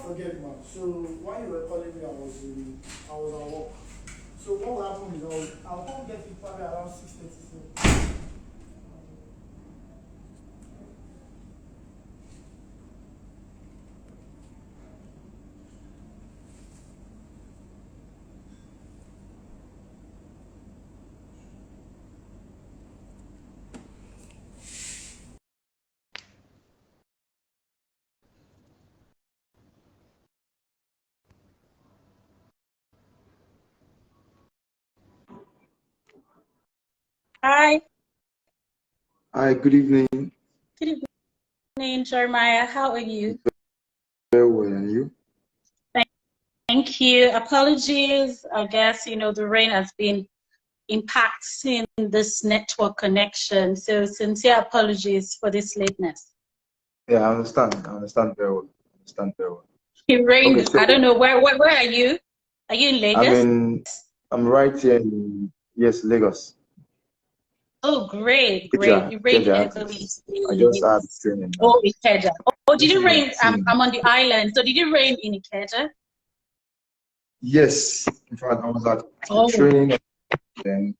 forget, man. So while you were calling me, I was at work. So what will happen is I'll come get it probably around 6:30. Hi, Hi, good evening. good evening, Jeremiah. How are you? Very well, and you? Thank you. Apologies. I guess, the rain has been impacting this network connection. So sincere apologies for this lateness. Yeah, I understand. I understand very well. I understand very well. It Okay, rained. so I don't know. Where are you? Are you in I'm Lagos? in, I'm right here in, yes, Lagos. Oh, great, great. Ikeja, It rained Ikeja heavily. artist. I just had training now. Oh, Ikeja. Oh, did Just it in my rain? team. I'm on the island. So did it rain in Ikeja? Yes, in fact, I was at the Oh, training, and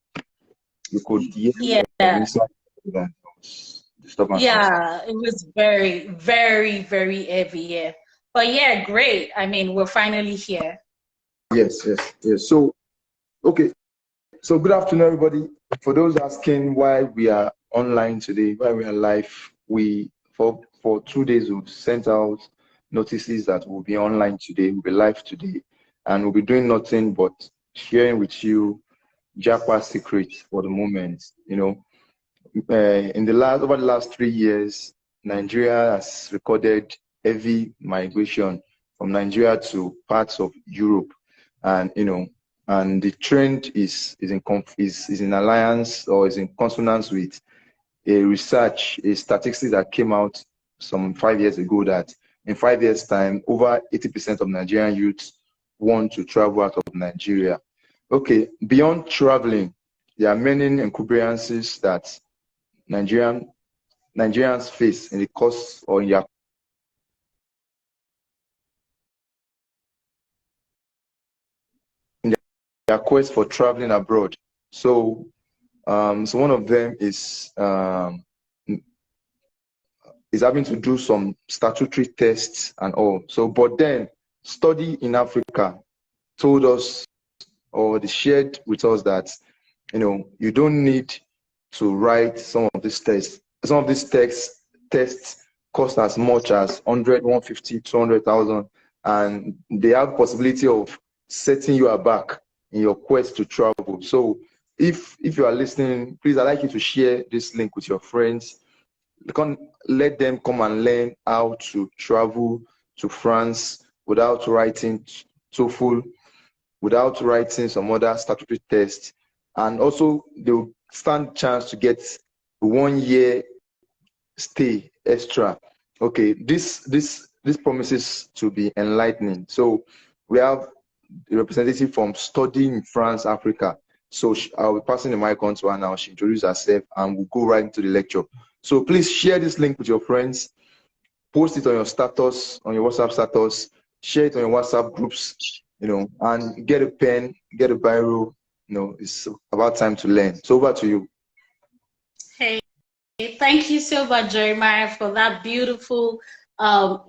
you could hear the yeah. inside that there was disturbance outside. Yeah, it was very, very, very heavy, yeah. But yeah, great. I mean, we're finally here. Yes, yes, yes. So, okay. So good afternoon, everybody. For those asking why we are online today, why we are live, we for 2 days we've sent out notices that we'll be online today, we'll be live today, and we'll be doing nothing but sharing with you Japa secrets for the moment. In the over the last 3 years, Nigeria has recorded heavy migration from Nigeria to parts of Europe, and and the trend is in alliance or is in consonance with a statistic that came out some 5 years ago that in 5 years' time, over 80% of Nigerian youths want to travel out of Nigeria. Okay, beyond traveling, there are many encumbrances that Nigerians face in the course or in their quest for traveling abroad. So one of them is having to do some statutory tests and all. So, but then study in Africa told us, or they shared with us that you don't need to write some of these tests. Some of these tests cost as much as 100, 150, 200,000, and they have possibility of setting you aback in your quest to travel. So if you are listening, please, I'd like you to share this link with your friends. You can let them come and learn how to travel to France without writing TOEFL, without writing some other statutory tests, and also they will stand chance to get 1 year stay extra. Okay, this promises to be enlightening. So we have a representative from Studying in France, Africa. So I'll be passing the mic on to her now. She introduces herself and we'll go right into the lecture. So please share this link with your friends, post it on your status, on your WhatsApp status, share it on your WhatsApp groups, and get a pen, get a biro. It's about time to learn. So over to you. Hey, thank you so much, Jeremiah, for that beautiful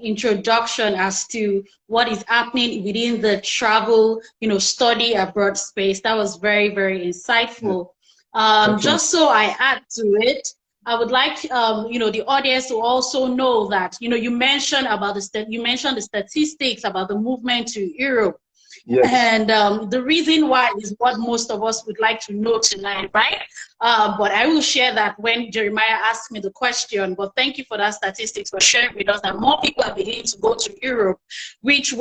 introduction as to what is happening within the travel, study abroad space. That was very, very insightful. Just so I add to it, I would like, the audience to also know that, you mentioned about you mentioned the statistics about the movement to Europe. Yes. And the reason why is what most of us would like to know tonight, right? But I will share that when Jeremiah asked me the question. But thank you for that statistics for sharing with us that more people are beginning to go to Europe, which is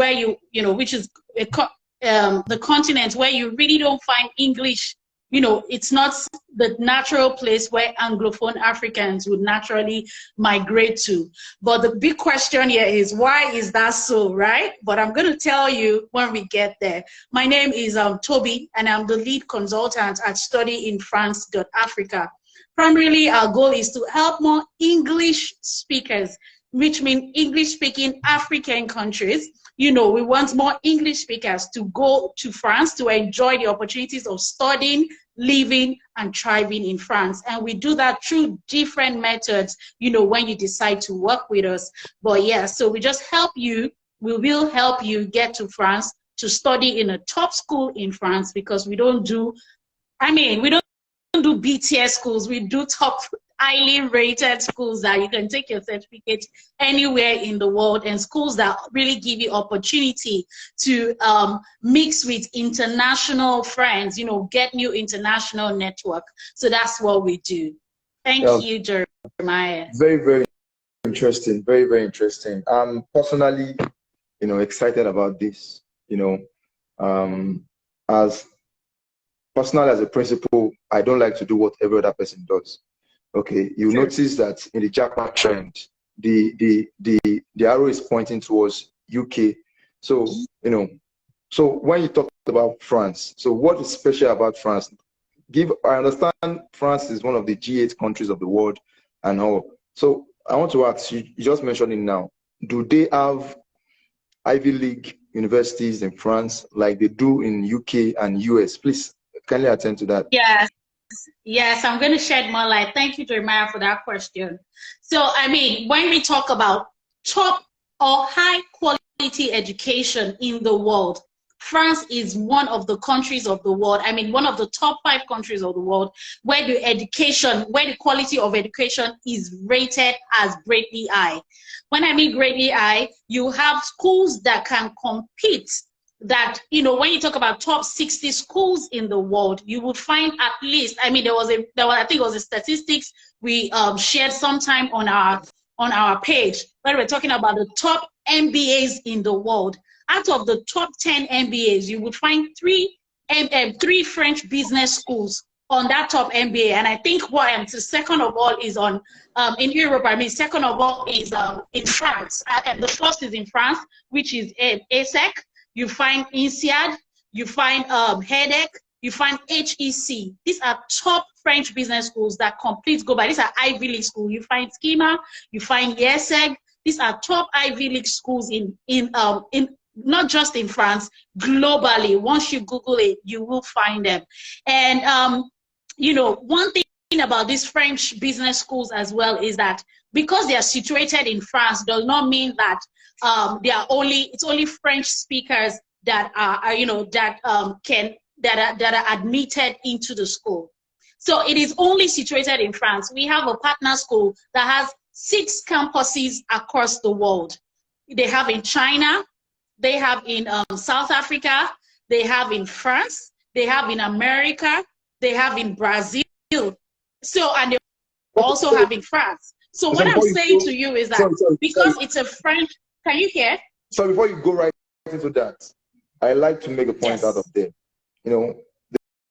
the continent where you really don't find English. It's not the natural place where Anglophone Africans would naturally migrate to. But the big question here is, why is that so, right? But I'm going to tell you when we get there. My name is Toby, and I'm the lead consultant at studyinfrance.africa. Primarily, our goal is to help more English speakers, which means English-speaking African countries, you know, we want more English speakers to go to France to enjoy the opportunities of studying, living, and thriving in France. And we do that through different methods, you know, when you decide to work with us. But yeah, so we just help you. We will help you get to France to study in a top school in France, because we don't do, we don't do BTS schools. We do top, highly rated schools that you can take your certificate anywhere in the world, and schools that really give you opportunity to mix with international friends, you know, get new international network. So that's what we do. Thank you, Jeremiah. Very, very interesting. Very, very interesting. I'm personally, you know, excited about this. You know, as personal as a principal, I don't like to do what every other person does. Okay, you notice that in the Japa trend, the arrow is pointing towards UK. So, you know, so when you talk about France, so what is special about France? I understand France is one of the G8 countries of the world and all. So I want to ask you, you just mentioned it now, do they have Ivy League universities in France like they do in UK and US? Please kindly attend to that. Yes, I'm going to shed more light. Thank you, Jeremiah, for that question. So, when we talk about top or high quality education in the world, France is one of the countries of the world, one of the top 5 countries of the world where the quality of education is rated as greatly high. When I mean greatly high, you have schools that can compete, that, you know, when you talk about top 60 schools in the world, you would find at least, I think it was a statistics we shared sometime on our page, where we're talking about the top MBAs in the world. Out of the top 10 MBAs, you would find three French business schools on that top MBA. And I think second of all is in Europe. Second of all is in France. And the first is in France, which is ESSEC. You find INSEAD, you find HEDEC, you find HEC. These are top French business schools that complete global. These are Ivy League schools. You find Schema, you find YESEG. These are top Ivy League schools in not just in France, globally. Once you Google it, you will find them. And you know, one thing about these French business schools as well is that because they are situated in France does not mean that it's only French speakers that are admitted into the school. So it is only situated in France. We have a partner school that has 6 campuses across the world. They have in China, they have in South Africa, they have in France, they have in America, they have in Brazil. So, and they also have in France. So what I'm saying to you is that because it's a French, can you hear? So before you go right into that, I like to make a point out of there. You know,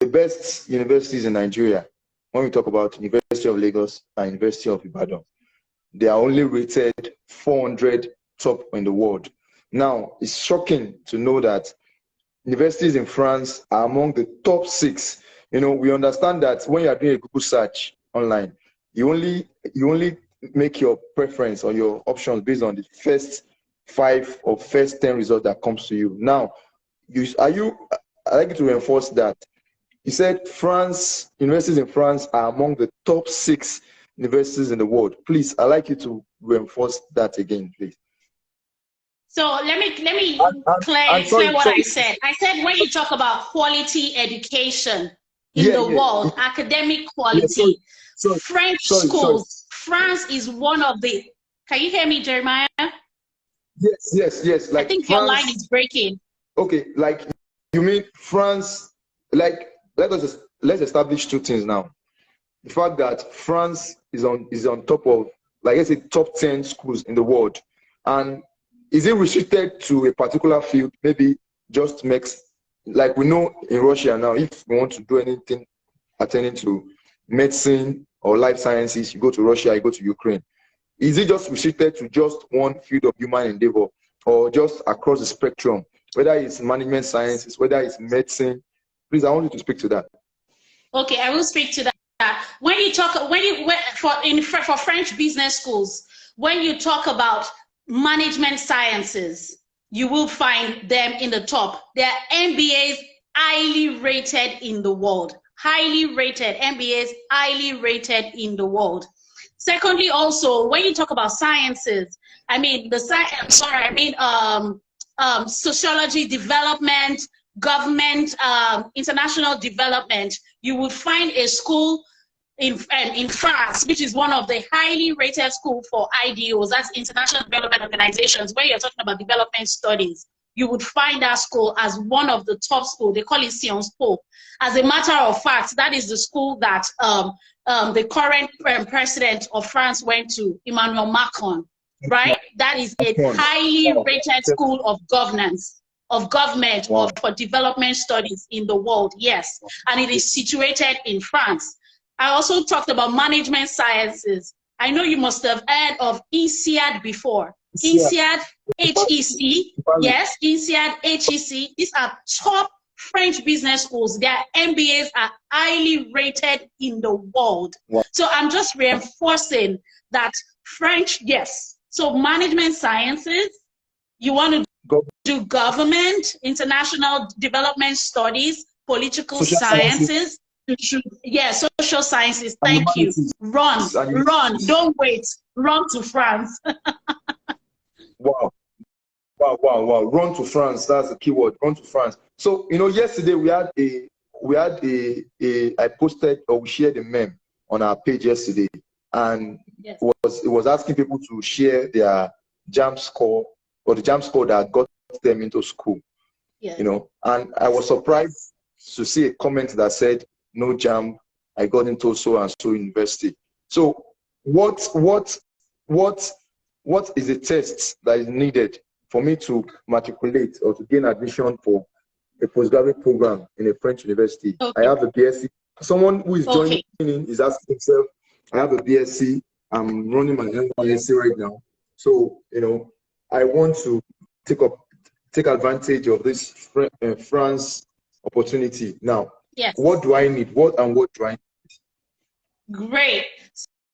the best universities in Nigeria, when we talk about University of Lagos and University of Ibadan, they are only rated 400 top in the world. Now, it's shocking to know that universities in France are among the top 6. You know, we understand that when you are doing a Google search online, you only make your preference or your options based on the first 5 or first 10 results that comes to you. Now, I'd like you to reinforce that. You said universities in France are among the top 6 universities in the world. Please, I'd like you to reinforce that again, please. So let me explain what I said. I said when you talk about quality education in the world, academic quality, French schools, France is one of the. Can you hear me, Jeremiah? Yes. Like I think France, your line is breaking. Okay, like you mean France? Like let's establish 2 things now. The fact that France is on top of, like, let's say, top 10 schools in the world, and is it restricted to a particular field? Maybe just makes, like we know in Russia now, if we want to do anything attending to medicine or life sciences, you go to Russia, you go to Ukraine. Is it just restricted to just one field of human endeavor, or just across the spectrum, whether it's management sciences, whether it's medicine? Please, I want you to speak to that. Okay, I will speak to that. When you talk, for French business schools, when you talk about management sciences, You will find them in the top. Their MBAs highly rated in the world. Highly rated. MBAs highly rated in the world. Secondly, also, when you talk about sciences, I mean, sociology, development, government, international development, you would find a school in France, which is one of the highly rated schools for IDOs, that's International Development Organizations, where you're talking about development studies. You would find that school as one of the top schools. They call it Sciences Po. As a matter of fact, that is the school that the current president of France went to, Emmanuel Macron, right? That is a highly rated school of governance, of government, or for development studies in the world, yes. And it is situated in France. I also talked about management sciences. I know you must have heard of INSEAD before. INSEAD, HEC, yes, INSEAD, HEC. These are top French business schools. Their MBAs are highly rated in the world. Wow. So I'm just reinforcing that French, yes. So management sciences, you want to do government, international development studies, political sciences. Yes, social sciences. Thank you. Run, don't wait. Run to France. Wow. Run to France. That's the key word. Run to France. So, you know, yesterday I posted, or we shared a meme on our page yesterday, and yes, it was asking people to share their JAM score, or the JAM score that got them into school. Yes. You know, and I was surprised to see a comment that said, no JAM, I got into so and so university. So what is the test that is needed for me to matriculate or to gain admission for a postgraduate program in a French university? Okay. I have a BSc. Someone who is joining in is asking himself, I have a BSc, I'm running my BSc right now. So, you know, I want to take advantage of this France opportunity. Now, yes, what do I need? What do I need? Great.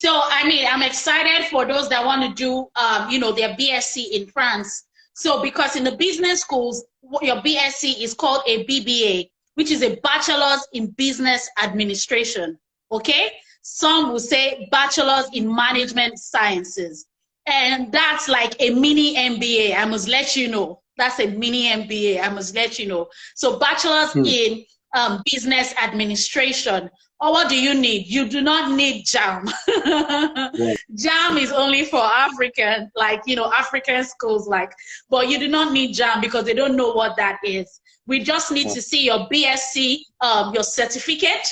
So, I mean, I'm excited for those that want to do, you know, their BSc in France. So, because in the business schools, your BSc is called a BBA, which is a Bachelor's in Business Administration, okay? Some will say Bachelor's in Management Sciences. And that's like a mini MBA, I must let you know. That's a mini MBA, I must let you know. So, Bachelor's in Business Administration. Or what do you need? You do not need JAM. Yeah. JAM is only for African, like, you know, African schools, like, but you do not need JAM because they don't know what that is. We just need to see your BSc, your certificate,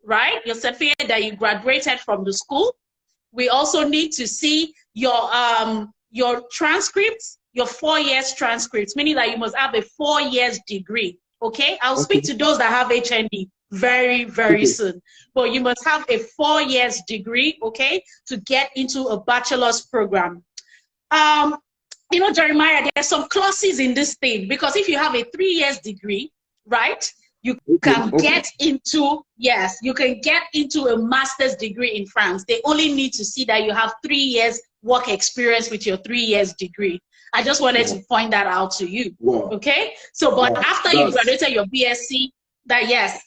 right? Your certificate that you graduated from the school. We also need to see your transcripts, your 4 years transcripts, meaning that you must have a 4 years degree. Okay, I'll speak to those that have HND very, very soon. But you must have a 4 years degree, okay, to get into a bachelor's program. You know, Jeremiah, there's some clauses in this thing, because if you have a 3 years degree, right, you can get into, yes, you can get into a master's degree in France. They only need to see that you have 3 years work experience with your 3 years degree. I just wanted to point that out to you, okay? So, but after you graduated your BSc, that yes.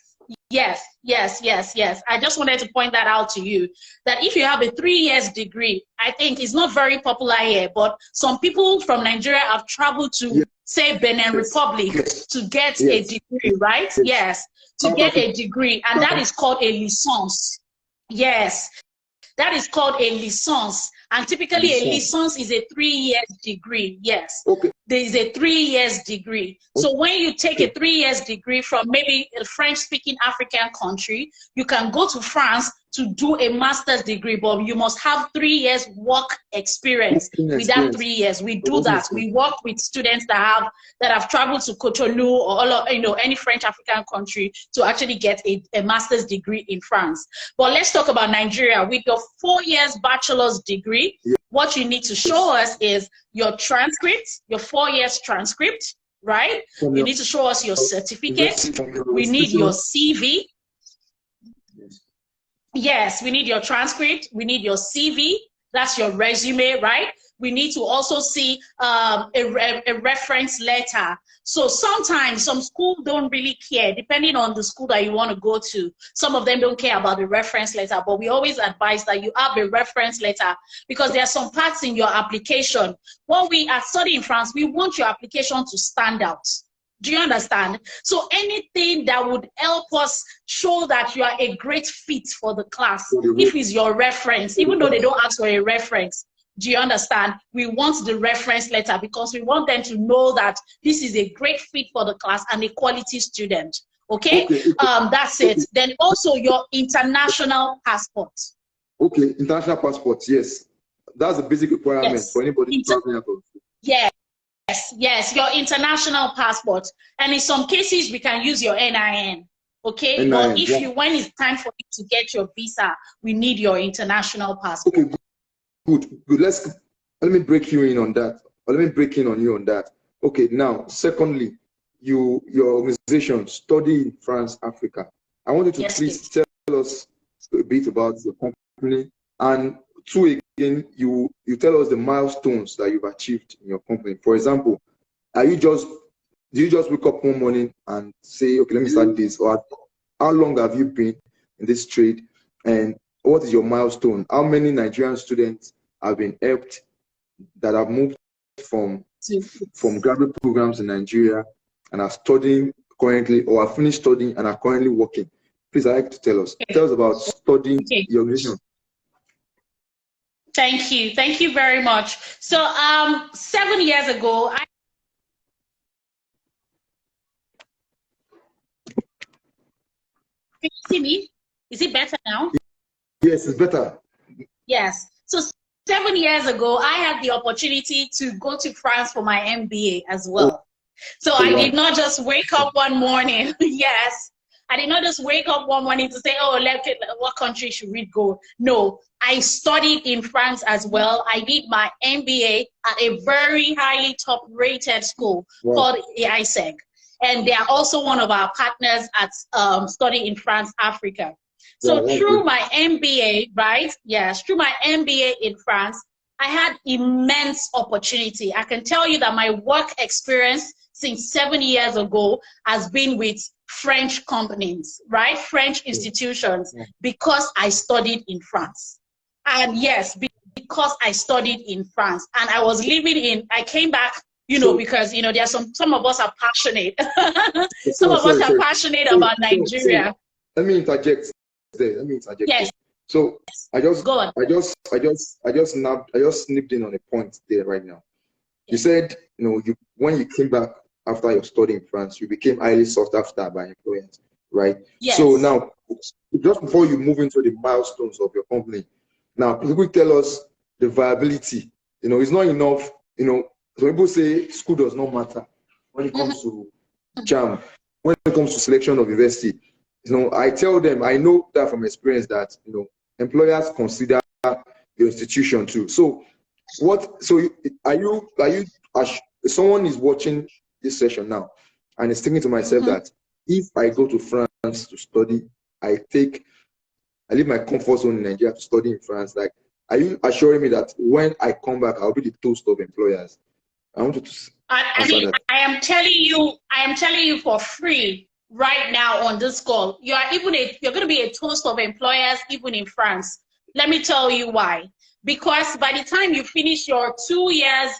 I just wanted to point that out to you, that if you have a 3 years degree, I think it's not very popular here, but some people from Nigeria have traveled to, say, Benin Republic to get a degree, right? Yes, to get a degree, and that is called a licence. Yes, that is called a licence. And typically a licence is a 3 years degree. Yes, there is a 3 years degree. So when you take a 3 years degree from maybe a French-speaking African country, you can go to France to do a master's degree, but you must have 3 years work experience with that 3 years. We do that. We work with students that have traveled to Cotonou or all of, you know, any French African country to actually get a master's degree in France. But let's talk about Nigeria. With your 4 years bachelor's degree, what you need to show us is your transcript, your 4 years transcript, right? You need to show us your certificate. We need your CV. Yes, we need your transcript. We need your CV. That's your resume, right? We need to also see a reference letter. So sometimes some schools don't really care, depending on the school that you want to go to. Some of them don't care about the reference letter, but we always advise that you have a reference letter, because there are some parts in your application. When we are studying in France, we want your application to stand out. Do you understand? So anything that would help us show that you are a great fit for the class, if it's your reference, even though they don't ask for a reference, do you understand? We want the reference letter because we want them to know that this is a great fit for the class and a quality student. Okay? That's it. Then also your international passport. Okay, international passport, yes. That's a basic requirement for anybody traveling abroad. Yes. Yes, your international passport. And in some cases, we can use your NIN. Okay? NIN, but if when it's time for you to get your visa, we need your international passport. Okay, good. Let me break you in on that. Or let me break in on you on that. Okay, now, secondly, your organization, Study in France, Africa. I want you to please tell us a bit about your company, and two, again, you tell us the milestones that you've achieved in your company. For example, do you just wake up one morning and say, okay, let me start this? Or how long have you been in this trade? And what is your milestone? How many Nigerian students have been helped that have moved from graduate programs in Nigeria and are studying currently, or are finished studying and are currently working? Please, I'd like to tell us. Tell us about studying your organization. Thank you. Thank you very much. So 7 years ago, can you see me? Is it better now? Yes, it's better. Yes. So 7 years ago, I had the opportunity to go to France for my MBA as well. So I did not just wake up one morning. Yes. I did not just wake up one morning to say, oh, what country should we go? No, I studied in France as well. I did my MBA at a very highly top-rated school called AISEG. And they are also one of our partners at Study in France, Africa. So through my MBA, right? Yes, through my MBA in France, I had immense opportunity. I can tell you that my work experience since 7 years ago has been with French companies, right? French institutions, because I studied in France. And yes, because I studied in France and I was I came back, because, there are some of us are passionate. Some of us are passionate about Nigeria. Let me interject there. Yes. So I just snipped in on a point there right now. You said, when you came back after your study in France, you became highly sought after by employers, right? Yes. So now, just before you move into the milestones of your company, now, people tell us the viability. It's not enough. Some people say school does not matter when it comes to JAM, when it comes to selection of university. I tell them, I know that from experience that, employers consider your institution too. So someone is watching this session now and is thinking to myself that if I go to France to study, I leave my comfort zone in Nigeria to study in France. Like, are you assuring me that when I come back, I'll be the toast of employers? I want you to. I am telling you for free right now on this call. You're going to be a toast of employers even in France. Let me tell you why. Because by the time you finish your 2 years,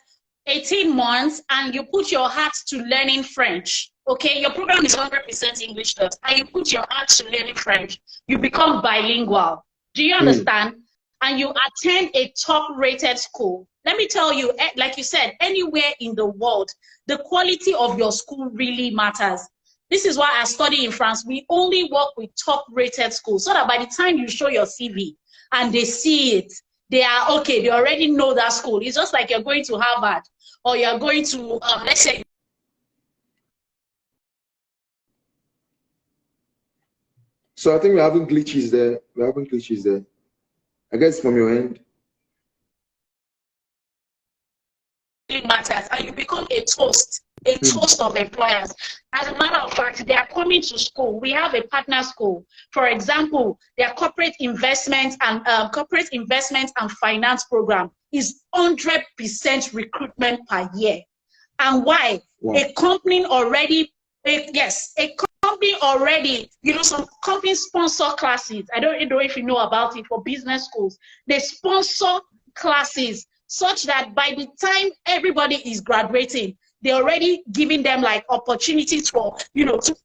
18 months, and you put your heart to learning French, okay, your program is 100% English, and you put your heart to learning French, you become bilingual. Do you understand? And you attend a top-rated school. Let me tell you, like you said, anywhere in the world, the quality of your school really matters. This is why I study in France. We only work with top-rated schools, so that by the time you show your CV and they see it, they are okay. They already know that school. It's just like you're going to Harvard or you're going to, let's say. So I think we're having glitches there. I guess from your end. It matters, and you become a toast a host of employers. As a matter of fact, they are coming to school. We have a partner school. For example, their corporate investment and finance program is 100% recruitment per year. And why? Wow. A company already, some companies sponsor classes. I don't know if you know about it for business schools. They sponsor classes such that by the time everybody is graduating, they're already giving them like opportunities for,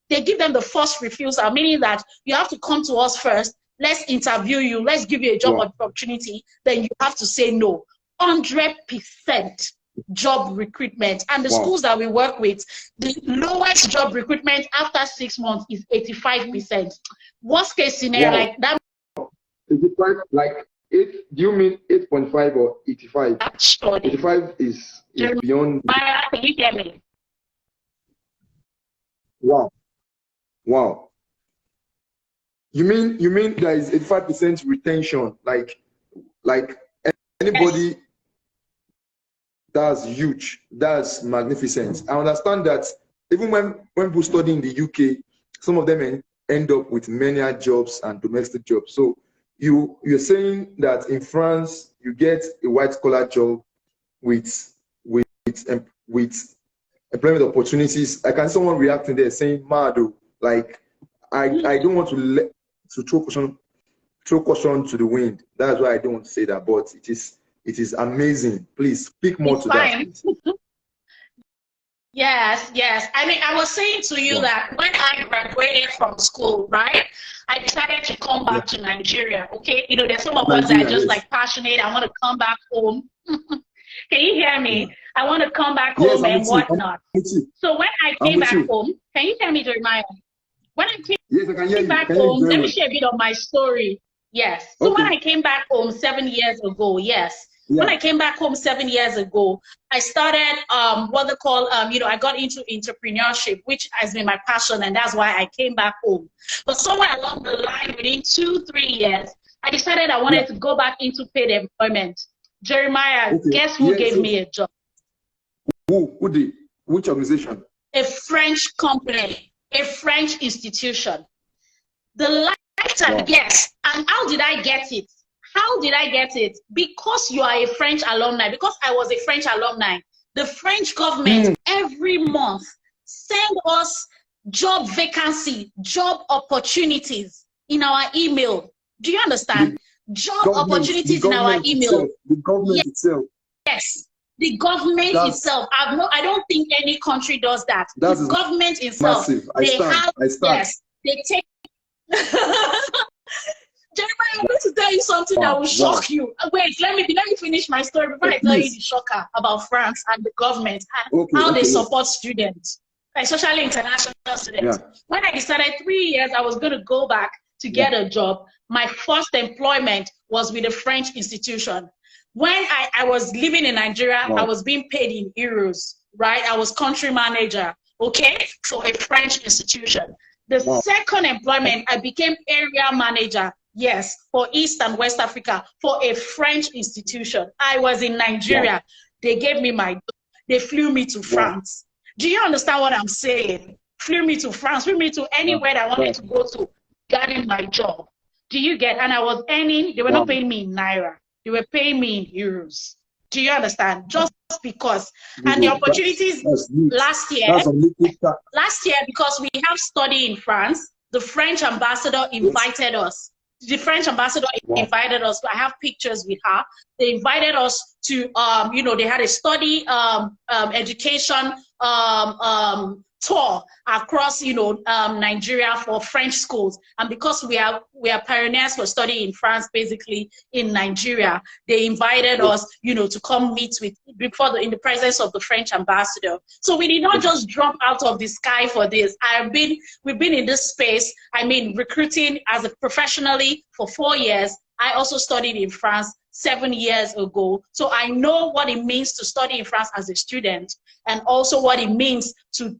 they give them the first refusal, meaning that you have to come to us first. Let's interview you. Let's give you a job opportunity. Then you have to say no. 100% job recruitment. And the schools that we work with, the lowest job recruitment after 6 months is 85%. Worst case scenario, like that. 85, like 8, do you mean 8.5 or 85? 85 is beyond. Can you hear me? Wow. You mean there is 85% retention? Like anybody? Yes. That's huge. That's magnificent. I understand that even when people study in the UK, some of them end up with menial jobs and domestic jobs. So you're saying that in France you get a white collar job with employment opportunities. I can see someone reacting there saying, "Mado, like I don't want to throw caution to the wind." That's why I don't want to say that, but it is amazing. Please speak more to that. Yes. I mean, I was saying to you that when I graduated from school, right, I decided to come back to Nigeria. Okay, there's some of us that are just like passionate. I want to come back home. Can you hear me? Yeah. I want to come back home and whatnot. So when I came back home, can you hear me, Jeremiah? When I came back home, let me share a bit of my story. Yes. So when I came back home 7 years ago, when I came back home 7 years ago, I started what they call, I got into entrepreneurship, which has been my passion, and that's why I came back home. But somewhere along the line, within 2-3 years, I decided I wanted to go back into paid employment. Jeremiah, guess who gave me a job? Who did? Which organization? A French company, a French institution. The lifetime, yes. And how did I get it? Because you are a French alumni, because I was a French alumni. The French government every month send us job vacancy, job opportunities in our email. Do you understand? Job opportunities in our email. The government itself. Yes, the government itself. I don't think any country does that. The government itself. Massive. I stand. Yes, they take. Jeremiah, I'm going to tell you something that will shock you. Wait, let me finish my story before I tell you the shocker about France and the government and how they support students, especially international students. Yeah. When I decided 3 years I was going to go back to get a job, my first employment was with a French institution. When I was living in Nigeria, I was being paid in euros, right? I was country manager, okay, for a French institution. The second employment, I became area manager. Yes, for East and West Africa, for a French institution. I was in Nigeria. They gave me they flew me to France. Do you understand what I'm saying? Flew me to France, flew me to anywhere that I wanted to go to, getting my job. Do you get? And I was earning, they were not paying me in Naira. They were paying me in euros. Do you understand? Just because. And the opportunities last year, because we have study in France, the French ambassador invited us. The French ambassador invited us. I have pictures with her. They invited us to, they had a study education tour across, Nigeria for French schools. And because we are pioneers for study in France, basically in Nigeria, they invited us, to come meet in the presence of the French ambassador. So we did not just drop out of the sky for this. We've been in this space, recruiting professionally for 4 years. I also studied in France 7 years ago. So I know what it means to study in France as a student, and also what it means to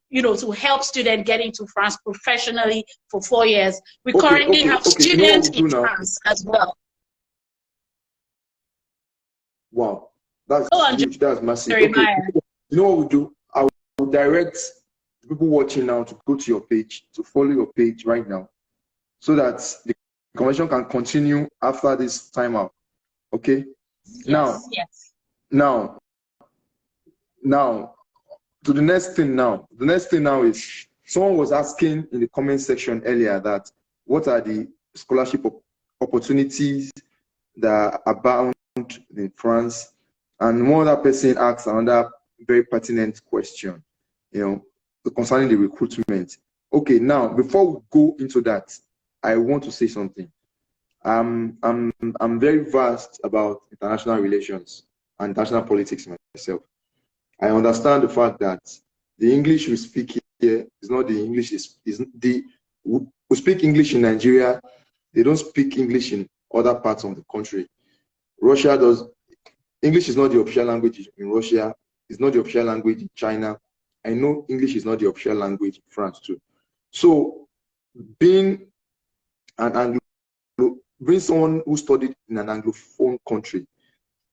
help students get into France professionally for 4 years. We currently have students in France as well. Wow, that's huge. That's massive. Okay. You know what we do? I will direct the people watching now to go to your page, to follow your page right now, so that the conversation can continue after this timeout. Okay? Yes. Now, to the next thing now. The next thing now is, someone was asking in the comment section earlier that what are the scholarship opportunities that abound in France? And one other person asked another very pertinent question, concerning the recruitment. Okay, now before we go into that, I want to say something. I'm very vast about international relations and international politics myself. I understand the fact that the English we speak here is not the English we speak English in Nigeria. They don't speak English in other parts of the country. Russia does. English is not the official language in Russia. It's not the official language in China. I know English is not the official language in France too. So being someone who studied in an Anglophone country,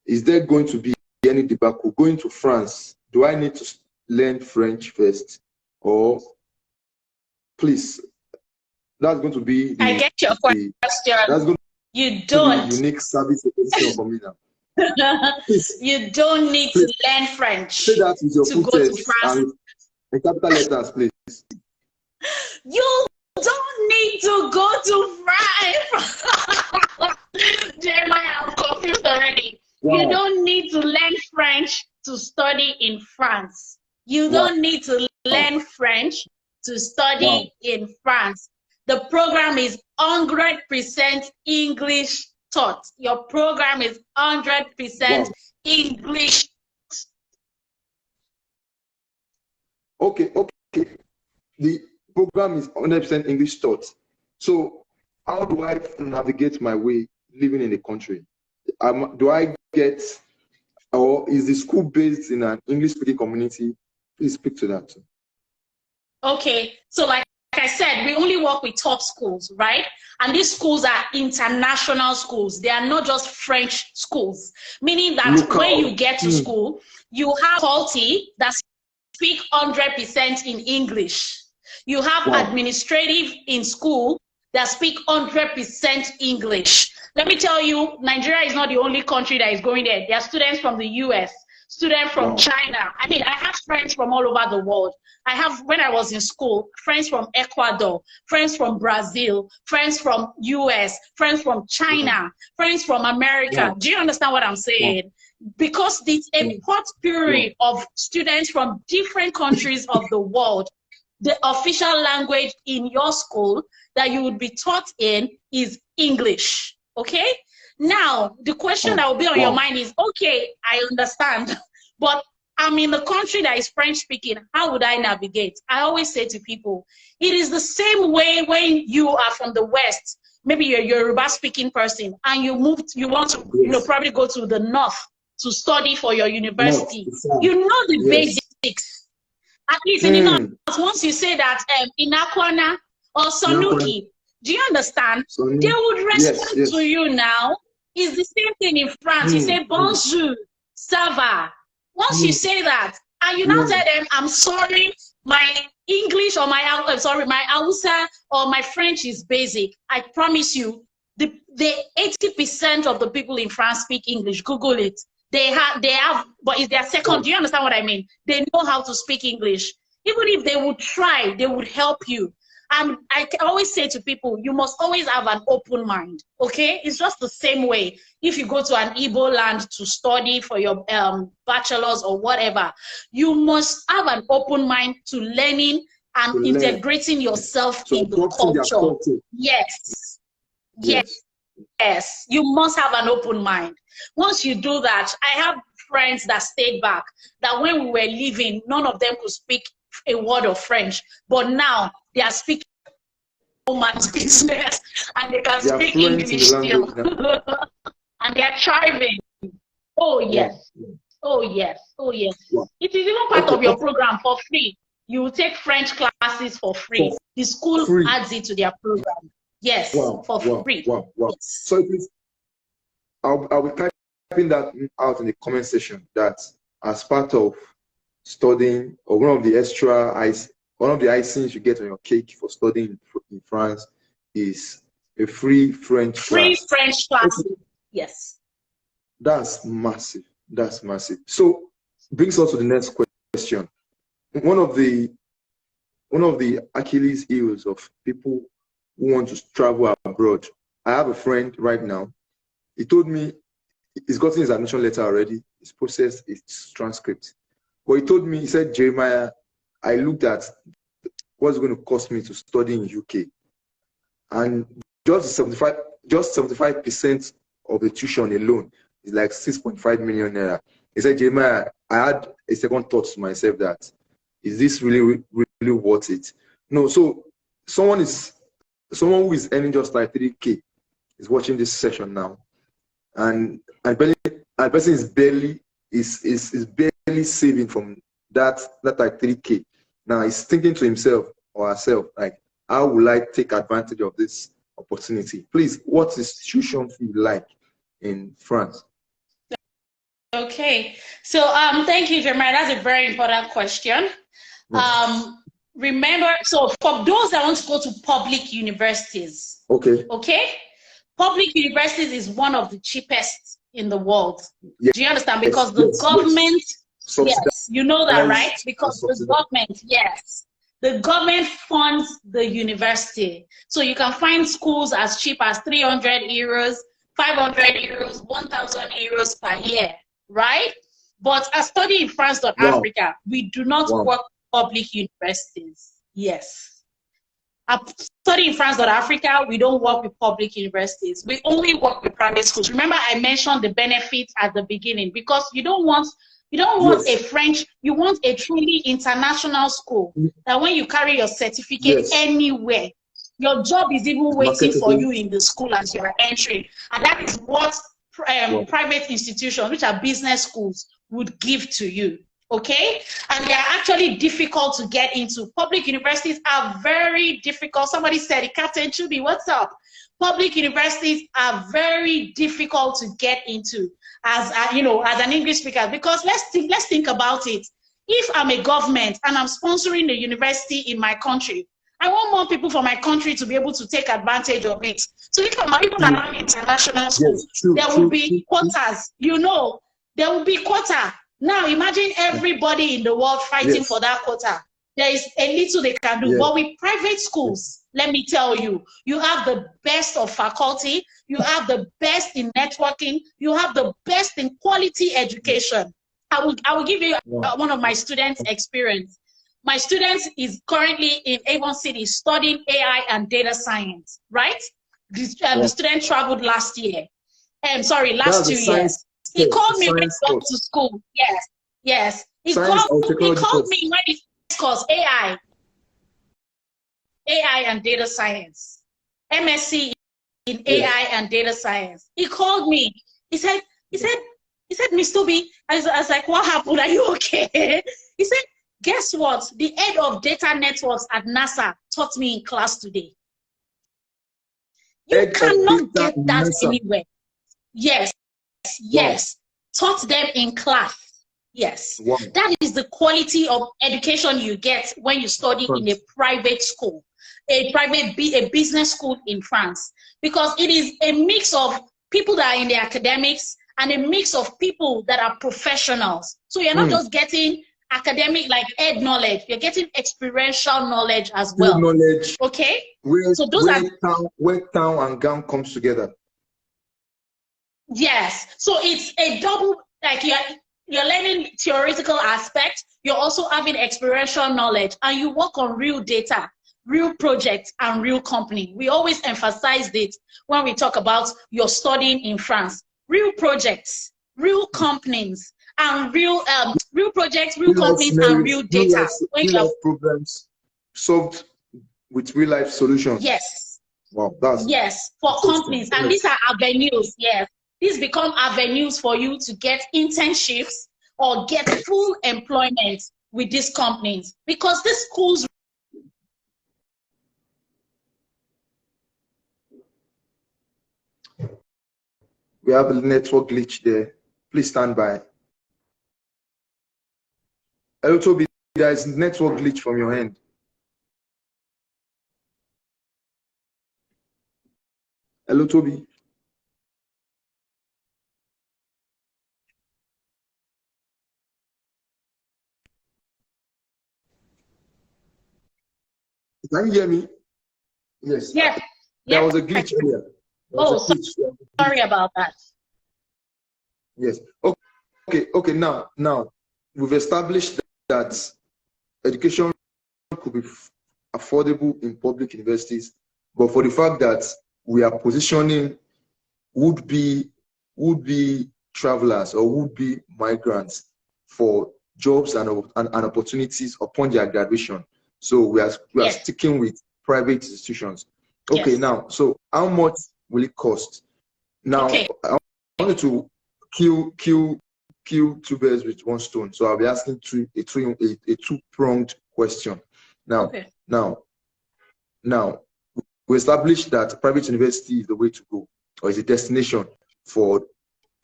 is there going to be any debacle? Going to France, do I need to learn French first? Or please, that's going to be I get your question. That's going you to don't. be a unique service position for me now. Please, you don't need to learn French say that with your to go to France. And capital letters, please. You don't need to go to France. Jeremiah, I'm confused already. Wow. You don't need to learn French to study in France. You don't need to learn French to study in France. The program is 100% English taught. Your program is 100% English. Okay. The program is 100% English taught. So how do I navigate my way living in the country? Do I get, or is the school based in an English-speaking community? Please speak to that. Okay, so like I said, we only work with top schools, right? And these schools are international schools. They are not just French schools, meaning that when you get to school, you have faculty that speak 100% in English. You have administrative in school that speak 100% English. Let me tell you, Nigeria is not the only country that is going there. There are students from the US, students from China. I mean, I have friends from all over the world. I have, when I was in school, friends from Ecuador, friends from Brazil, friends from US, friends from China, friends from America. Do you understand what I'm saying? Because it's a potpourri of students from different countries of the world. The official language in your school that you would be taught in is English, okay? Now, the question that will be on your mind is, okay, I understand, but I'm in a country that is French speaking. How would I navigate? I always say to people, it is the same way when you are from the West, maybe you're a Yoruba speaking person, and you want to probably go to the North to study for your university. You know the basics. At least in the North, once you say that Inakwana or Sonuki, do you understand? They would respond to you now. It's the same thing in France. You say bonjour, ça va. Once you say that, and you now tell them, I'm sorry, my English or my Hausa or my French is basic. I promise you, the 80% of the people in France speak English. Google it. They have, but it's their second. Do you understand what I mean? They know how to speak English. Even if they would try, they would help you. And I always say to people, you must always have an open mind, okay? It's just the same way. If you go to an Igbo land to study for your bachelor's or whatever, you must have an open mind to learning and integrating yourself in the culture. Yes, you must have an open mind. Once you do that, I have friends that stayed back, that when we were leaving, none of them could speak a word of French, but now they are speaking woman's business and they can speak English still. And they are thriving. Oh yes. Oh yes. It is even part of your program for free. You will take French classes for free. The school adds it to their program. Yes, for free. Yes. So please, I'll be typing that out in the comment section, that as part of studying, or one of the icings you get on your cake for studying in France is a free French Free class. French classes. Yes. That's massive. That's massive. So brings us to the next question. One of the Achilles heels of people who want to travel abroad. I have a friend right now. He told me he's gotten his admission letter already. He's processed his transcript. But he told me, he said, Jeremiah, I looked at what's going to cost me to study in UK. And just 75% of the tuition alone is like 6.5 million naira. He said, Jeremiah, I had a second thought to myself that, is this really worth it? No, so someone who is earning just like 3K is watching this session now, and person is barely saving from that like 3K. Now he's thinking to himself or herself, like, how will I take advantage of this opportunity? Please, what is tuition fee like in France? Okay, so thank you, Jeremiah. That's a very important question. Remember, so for those that want to go to public universities, okay, public universities is one of the cheapest in the world. Yes. Do you understand? Because the government, yes, you know that, right? Because the government, yes, the government funds the university. So you can find schools as cheap as 300 euros, 500 euros, 1,000 euros per year, right? But I study in France.Africa, we do not work public universities. Yes. I study in France.Africa, we don't work with public universities. We only work with private schools. Remember, I mentioned the benefits at the beginning, because you don't want a French, you want a truly international school that when you carry your certificate anywhere, your job is even waiting for you in the school as you're entering. And that is what private institutions, which are business schools, would give to you. Okay, and they are actually difficult to get into. Public universities are very difficult. Somebody said it, Captain Chubi, what's up? Public universities are very difficult to get into as as an English speaker, because let's think about it. If I'm a government and I'm sponsoring a university in my country, I want more people from my country to be able to take advantage of it. So if I'm even allowing international schools, there will be quotas. There will be quota. Now imagine everybody in the world fighting for that quota. There is a little they can do. But with private schools, let me tell you, you have the best of faculty, you have the best in networking, you have the best in quality education. I will give you one of my students' experience. My student is currently in Avon City studying AI and data science, right? The student traveled last year. Last 2 years. He called me when he got to school. Yes. He called me when he course AI and data science, MSc in AI and data science. He called me. He said, Miss Toby, I was like, what happened? Are you okay? He said, guess what? The head of data networks at NASA taught me in class today. You cannot get that anywhere. Yes. Taught them in class. Yes. That is the quality of education you get when you study in a private school, a business school in France, because it is a mix of people that are in the academics and a mix of people that are professionals. So you're not just getting academic like ed knowledge, you're getting experiential knowledge as well. Knowledge. Okay. So those where town and gown comes together. Yes. So it's a double, like you're learning theoretical aspects, you're also having experiential knowledge, and you work on real data, real projects, and real company. We always emphasize it when we talk about your studying in France. Real projects, real companies, and real projects, real companies, and real data. Real life problems solved with real life solutions. Yes. Wow, that's for companies, and these are avenues. Yes. These become avenues for you to get internships or get full employment with these companies, because these schools. We have a network glitch there. Please stand by. Hello, Toby. There is network glitch from your end. Hello, Toby. Can you hear me? Yes. Yes. There Yes. was a glitch earlier. Sorry about that. Yes. Okay. Now we've established that education could be affordable in public universities, but for the fact that we are positioning would-be travelers or would-be migrants for jobs and opportunities upon their graduation. So we are sticking with private institutions. Okay, now, so how much will it cost? Now, I wanted to kill two birds with one stone. So I'll be asking a two-pronged question. Now, we established that private university is the way to go, or is a destination for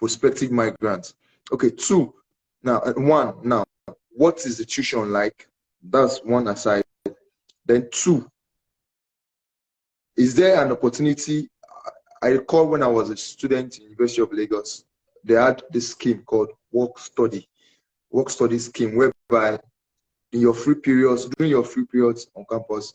prospective migrants. Okay, one, what is the tuition like? That's one aside. Then two, is there an opportunity? I recall when I was a student in University of Lagos, they had this scheme called work study scheme, whereby during your free periods on campus,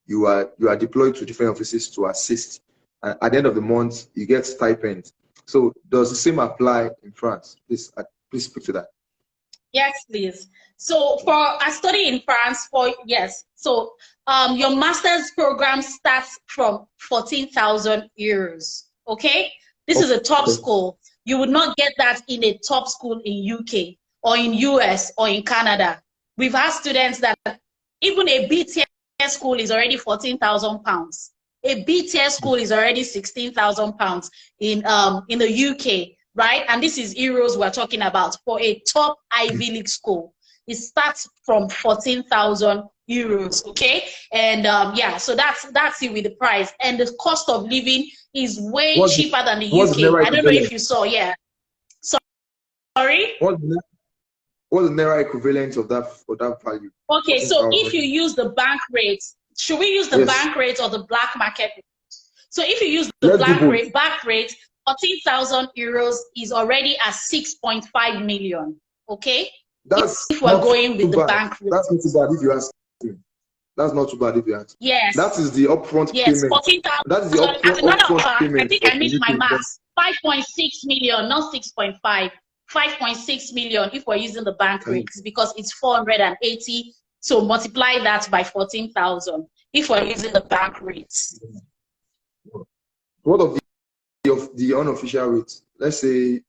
you are deployed to different offices to assist. And at the end of the month, you get stipend. So does the same apply in France? Please speak to that. Yes, please. So for a study in France, so your master's program starts from 14,000 euros. Okay, this is a top school. You would not get that in a top school in UK or in US or in Canada. We've had students that even a B-tier school is already 14,000 pounds. A B-tier school is already 16,000 pounds in the UK. Right? And this is euros we're talking about for a top Ivy League school. It starts from 14,000 euros, okay? And so that's it with the price. And the cost of living is way cheaper than the UK. I don't know if you saw, Sorry? What's the Naira equivalent of that value? Okay, so if you use the bank rate, should we use the bank rate or the black market rate? So if you use the bank rate, 14,000 euros is already at 6.5 million. Okay? If we're going with the bank rate. That's not too bad if you ask me. That's not too bad if you ask. Yes. That is the upfront payment. 14,000. That is the upfront payment. I think I missed my maths. 5.6 million, not 6.5. 5.6 million if we're using the bank rates because it's 480. So multiply that by 14,000 if we're using the bank rates. What of the unofficial rate? Let's say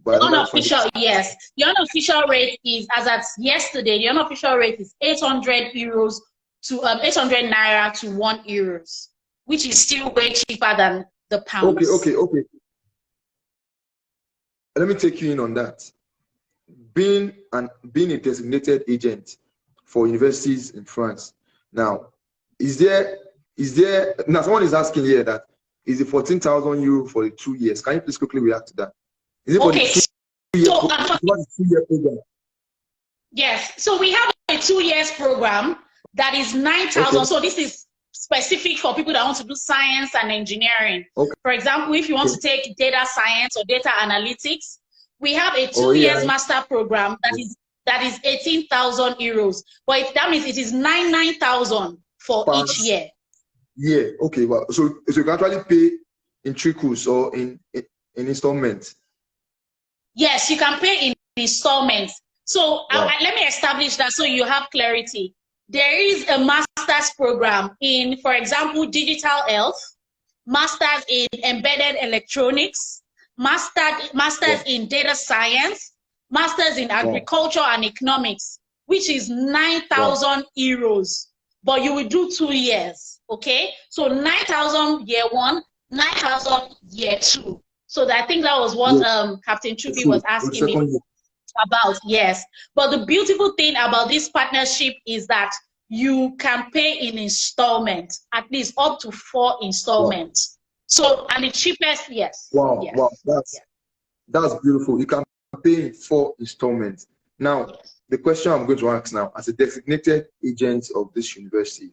by the unofficial, yes. The unofficial rate is, as at yesterday, the unofficial rate is 800 euros to 800 naira to €1, which is still way cheaper than the pounds. Okay. Let me take you in on that. Being a designated agent for universities in France. Now, is there now someone is asking here that is it 14,000 euro for the 2 years? Can you please quickly react to that? Is it for the 2-year program? Yes. So we have a 2 years program that is 9,000. Okay. So this is specific for people that want to do science and engineering. Okay. For example, if you want to take data science or data analytics, we have a 2 years master program that is 18,000 euros. But that means it is 9,000 for each year. Yeah, okay. Well, so you can actually pay in trickles or in installments. Yes, you can pay in installments. So let me establish that so you have clarity. There is a master's program in, for example, digital health, master's in embedded electronics, master's in data science, master's in agriculture and economics, which is 9,000 euros. But you will do 2 years, okay? So 9,000 year one, 9,000 year two. So I think that was what Captain Chubi was asking me about, yes. But the beautiful thing about this partnership is that you can pay in installments, at least up to 4 installments. So, and the cheapest, Wow, that's beautiful. You can pay in 4 installments. Now, the question I'm going to ask now, as a designated agent of this university,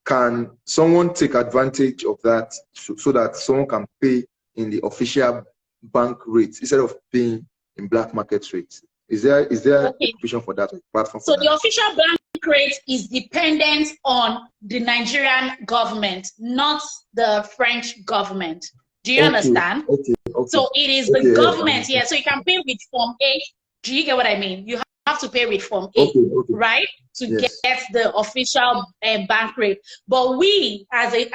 can someone take advantage of that so that someone can pay in the official bank rate instead of paying in black market rates? Is there a provision for that, or platform for so that? the official bank rate is dependent on the Nigerian government, not the French government. Do you understand? Okay. So it is the government, yeah. So you can pay with Form A. Do you get what I mean? You have to pay with Form A, right, to get the official bank rate. But we, as a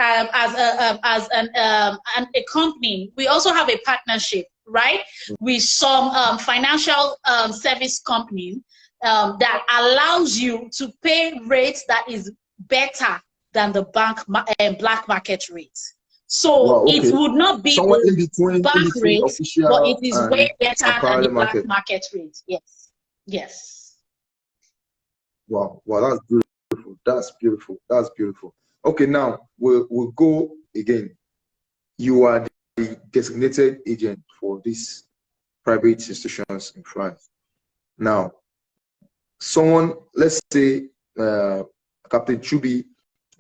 company, we also have a partnership, right, with some financial service company that allows you to pay rates that is better than the black market rates. So it would not be somewhere the in between rate, official, but it is way better than the black market rate. Yes. Wow, that's beautiful. That's beautiful. Okay, now we'll go again. You are the designated agent for these private institutions in France. Now, someone, let's say Captain Chubi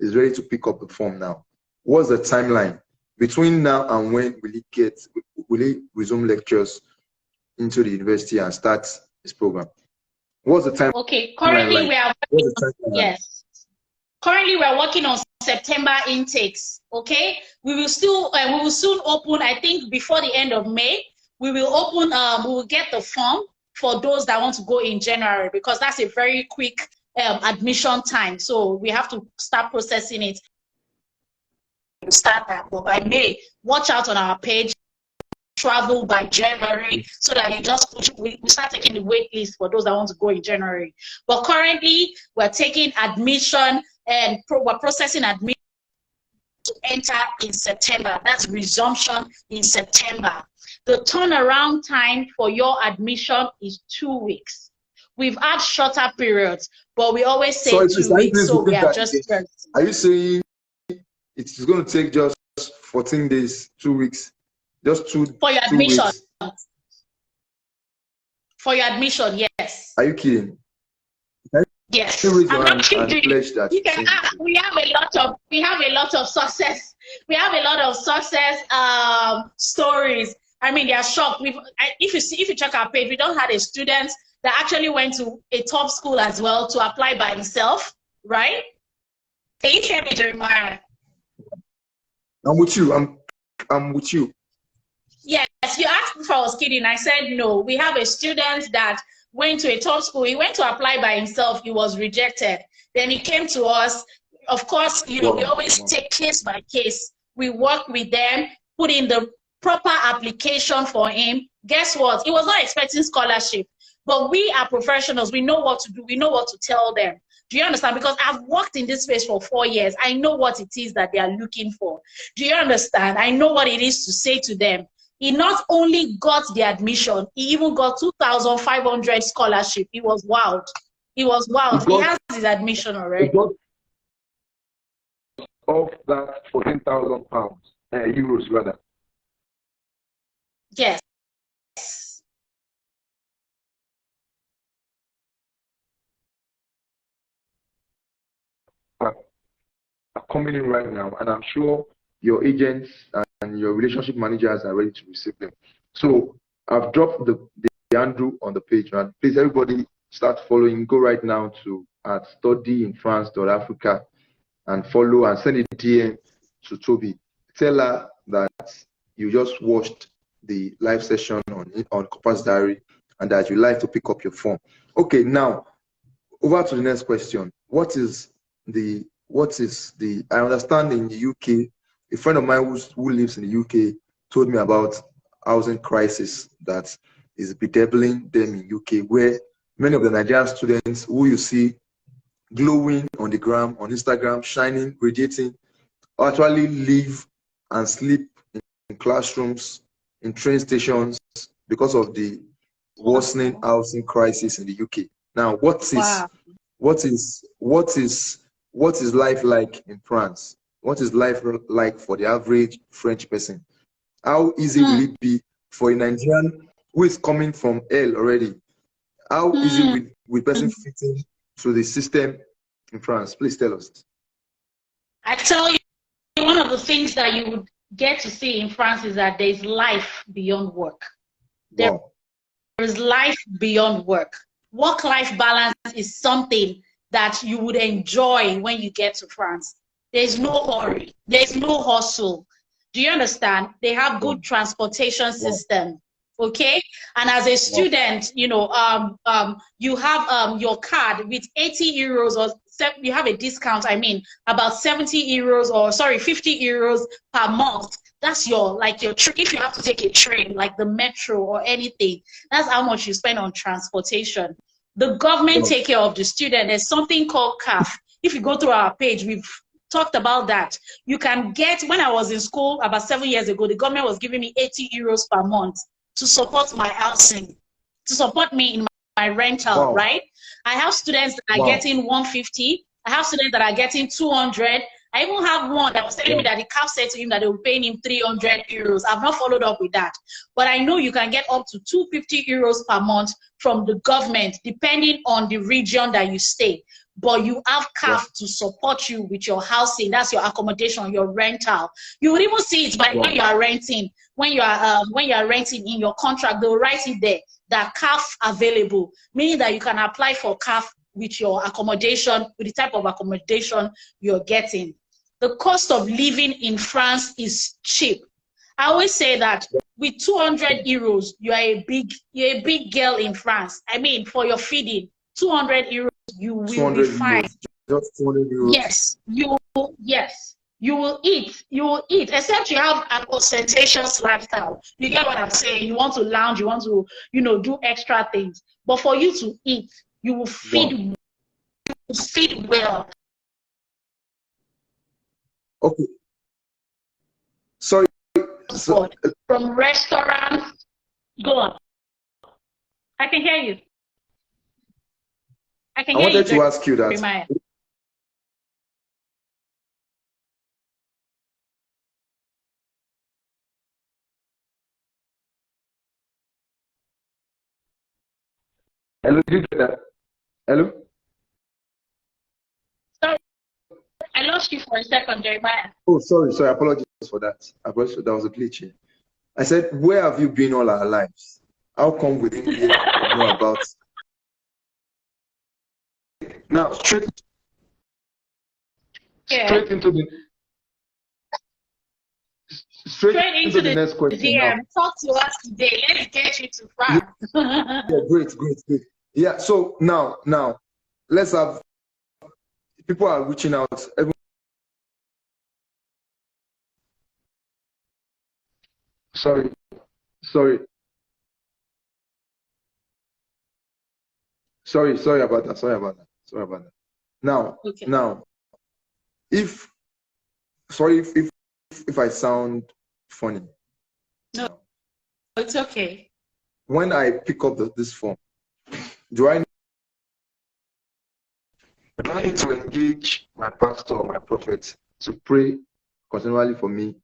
is ready to pick up the form now. What's the timeline between now and when will he resume lectures into the university and start his program? What's the time? Okay, currently we are currently we are working on September intakes. Okay, we will soon open. I think before the end of May, we will open. We will get the form for those that want to go in January, because that's a very quick admission time. So we have to start processing it. Start that, but by May, watch out on our page. Travel by January, so that we start taking the wait list for those that want to go in January. But currently, we're taking admission and we're processing admission to enter in September. That's resumption in September. The turnaround time for your admission is 2 weeks. We've had shorter periods, but we always say 2 weeks, so we are just... Are you saying it's going to take just 14 days, 2 weeks? Just for your admission. Weeks. For your admission, yes. Are you kidding? Yes. I'm not kidding. You can we have a lot of success. We have a lot of success stories. I mean, they are shocked. If you check our page, we don't have a student that actually went to a top school as well to apply by himself, right? Can you hear me, Jeremiah? I'm with you. I'm with you. Yes, you asked if I was kidding. I said no. We have a student that went to a top school. He went to apply by himself. He was rejected. Then he came to us. Of course, we always take case by case. We work with them, put in the proper application for him. Guess what? He was not expecting scholarship. But we are professionals. We know what to do. We know what to tell them. Do you understand? Because I've worked in this space for 4 years. I know what it is that they are looking for. Do you understand? I know what it is to say to them. He not only got the admission, he even got 2,500 scholarship. He was wild. He was wild. He has his admission already. Of that 14,000 pounds, euros rather. Yes. Are coming in right now, and I'm sure your agents and your relationship managers are ready to receive them. So I've dropped the Andrew on the page, and please everybody start following. Go right now to studyinfrance.africa and follow and send a DM to Toby. Tell her that you just watched the live session on Compass Diary and that you like to pick up your phone. Okay, now over to the next question. What is the I understand in the UK, a friend of mine who lives in the UK told me about housing crisis that is bedeviling them in UK, where many of the Nigerian students who you see glowing on the gram, on Instagram, shining, radiating, actually live and sleep in classrooms, in train stations because of the worsening housing crisis in the UK. Now, what is life like in France? What is life like for the average French person? How easy will it be for a Nigerian who is coming from hell already? How easy with person fitting to the system in France? Please tell us. I tell you, one of the things that you would get to see in France is that there's life beyond work. There Wow. is life beyond work. Work-life balance is something that you would enjoy when you get to France. There's no hurry. There's no hustle. Do you understand? They have good transportation system. Okay, and as a student, you know, you have your card with 80 euros, or you have a discount. I mean, about 70 euros, or sorry, 50 euros per month. That's your, like, your trip. If you have to take a train, like the metro or anything, that's how much you spend on transportation. The government take care of the student. There's something called CAF. If you go through our page, we've talked about that. You can get, when I was in school about 7 years ago, the government was giving me 80 euros per month to support my housing, to support me in my rental, right? I have students that are getting 150. I have students that are getting 200. I even have one that was telling me that the CAF said to him that they were paying him 300 euros. I've not followed up with that. But I know you can get up to 250 euros per month from the government, depending on the region that you stay. But you have CAF to support you with your housing. That's your accommodation, your rental. You would even see it by when you are renting. When you are renting in your contract, they'll write it there that CAF available, meaning that you can apply for CAF with your accommodation, with the type of accommodation you're getting. The cost of living in France is cheap. I always say that with 200 euros, you're a big girl in France. I mean, for your feeding, 200 euros, you will be fine. Just 200 euros. Yes, you will eat. You will eat, except you have an ostentatious lifestyle. You get what I'm saying? You want to lounge, you want to, you know, do extra things. But for you to eat, you will feed, feed well. Okay. Sorry. So, from restaurants, go on. I can hear you. I wanted to ask you that. Hello, did you get that? Hello? Sorry, I lost you for a second, Jeremiah. Oh, sorry, apologies for that. That was a glitch here. I said, where have you been all our lives? How come we didn't know about? Now, straight into the next question. Yeah, talk to us today. Let's get you to France. Yeah, great. Yeah, so now, let's have, people are reaching out. Sorry about that. Now, if I sound funny. No, it's okay. When I pick up this form, do I need to engage my pastor or my prophet to pray continually for me,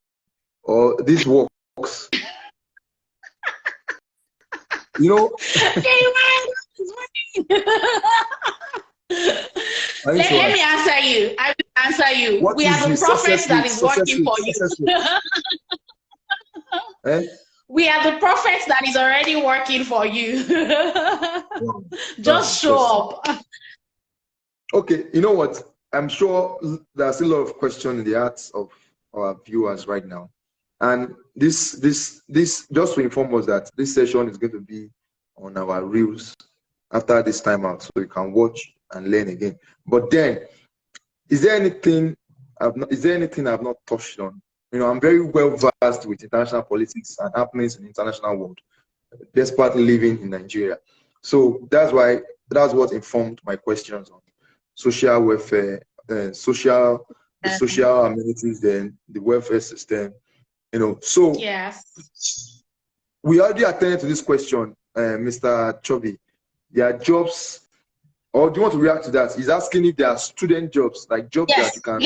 or this works? You know. Let me answer you. I will answer you. We have a prophet that is working for you. We are the prophet that is already working for you. Just show up. Okay, you know what? I'm sure there's a lot of questions in the hearts of our viewers right now. And this just to inform us that this session is going to be on our reels after this time out, so you can watch and learn again. But then, is there anything I've not touched on? You know, I'm very well versed with international politics and happenings in the international world, despite living in Nigeria. So that's what informed my questions on social welfare, social amenities, then the welfare system. You know, so yes, we already attended to this question, Mr. Chobi. There are jobs, or do you want to react to that? He's asking if there are student jobs, like jobs that you can.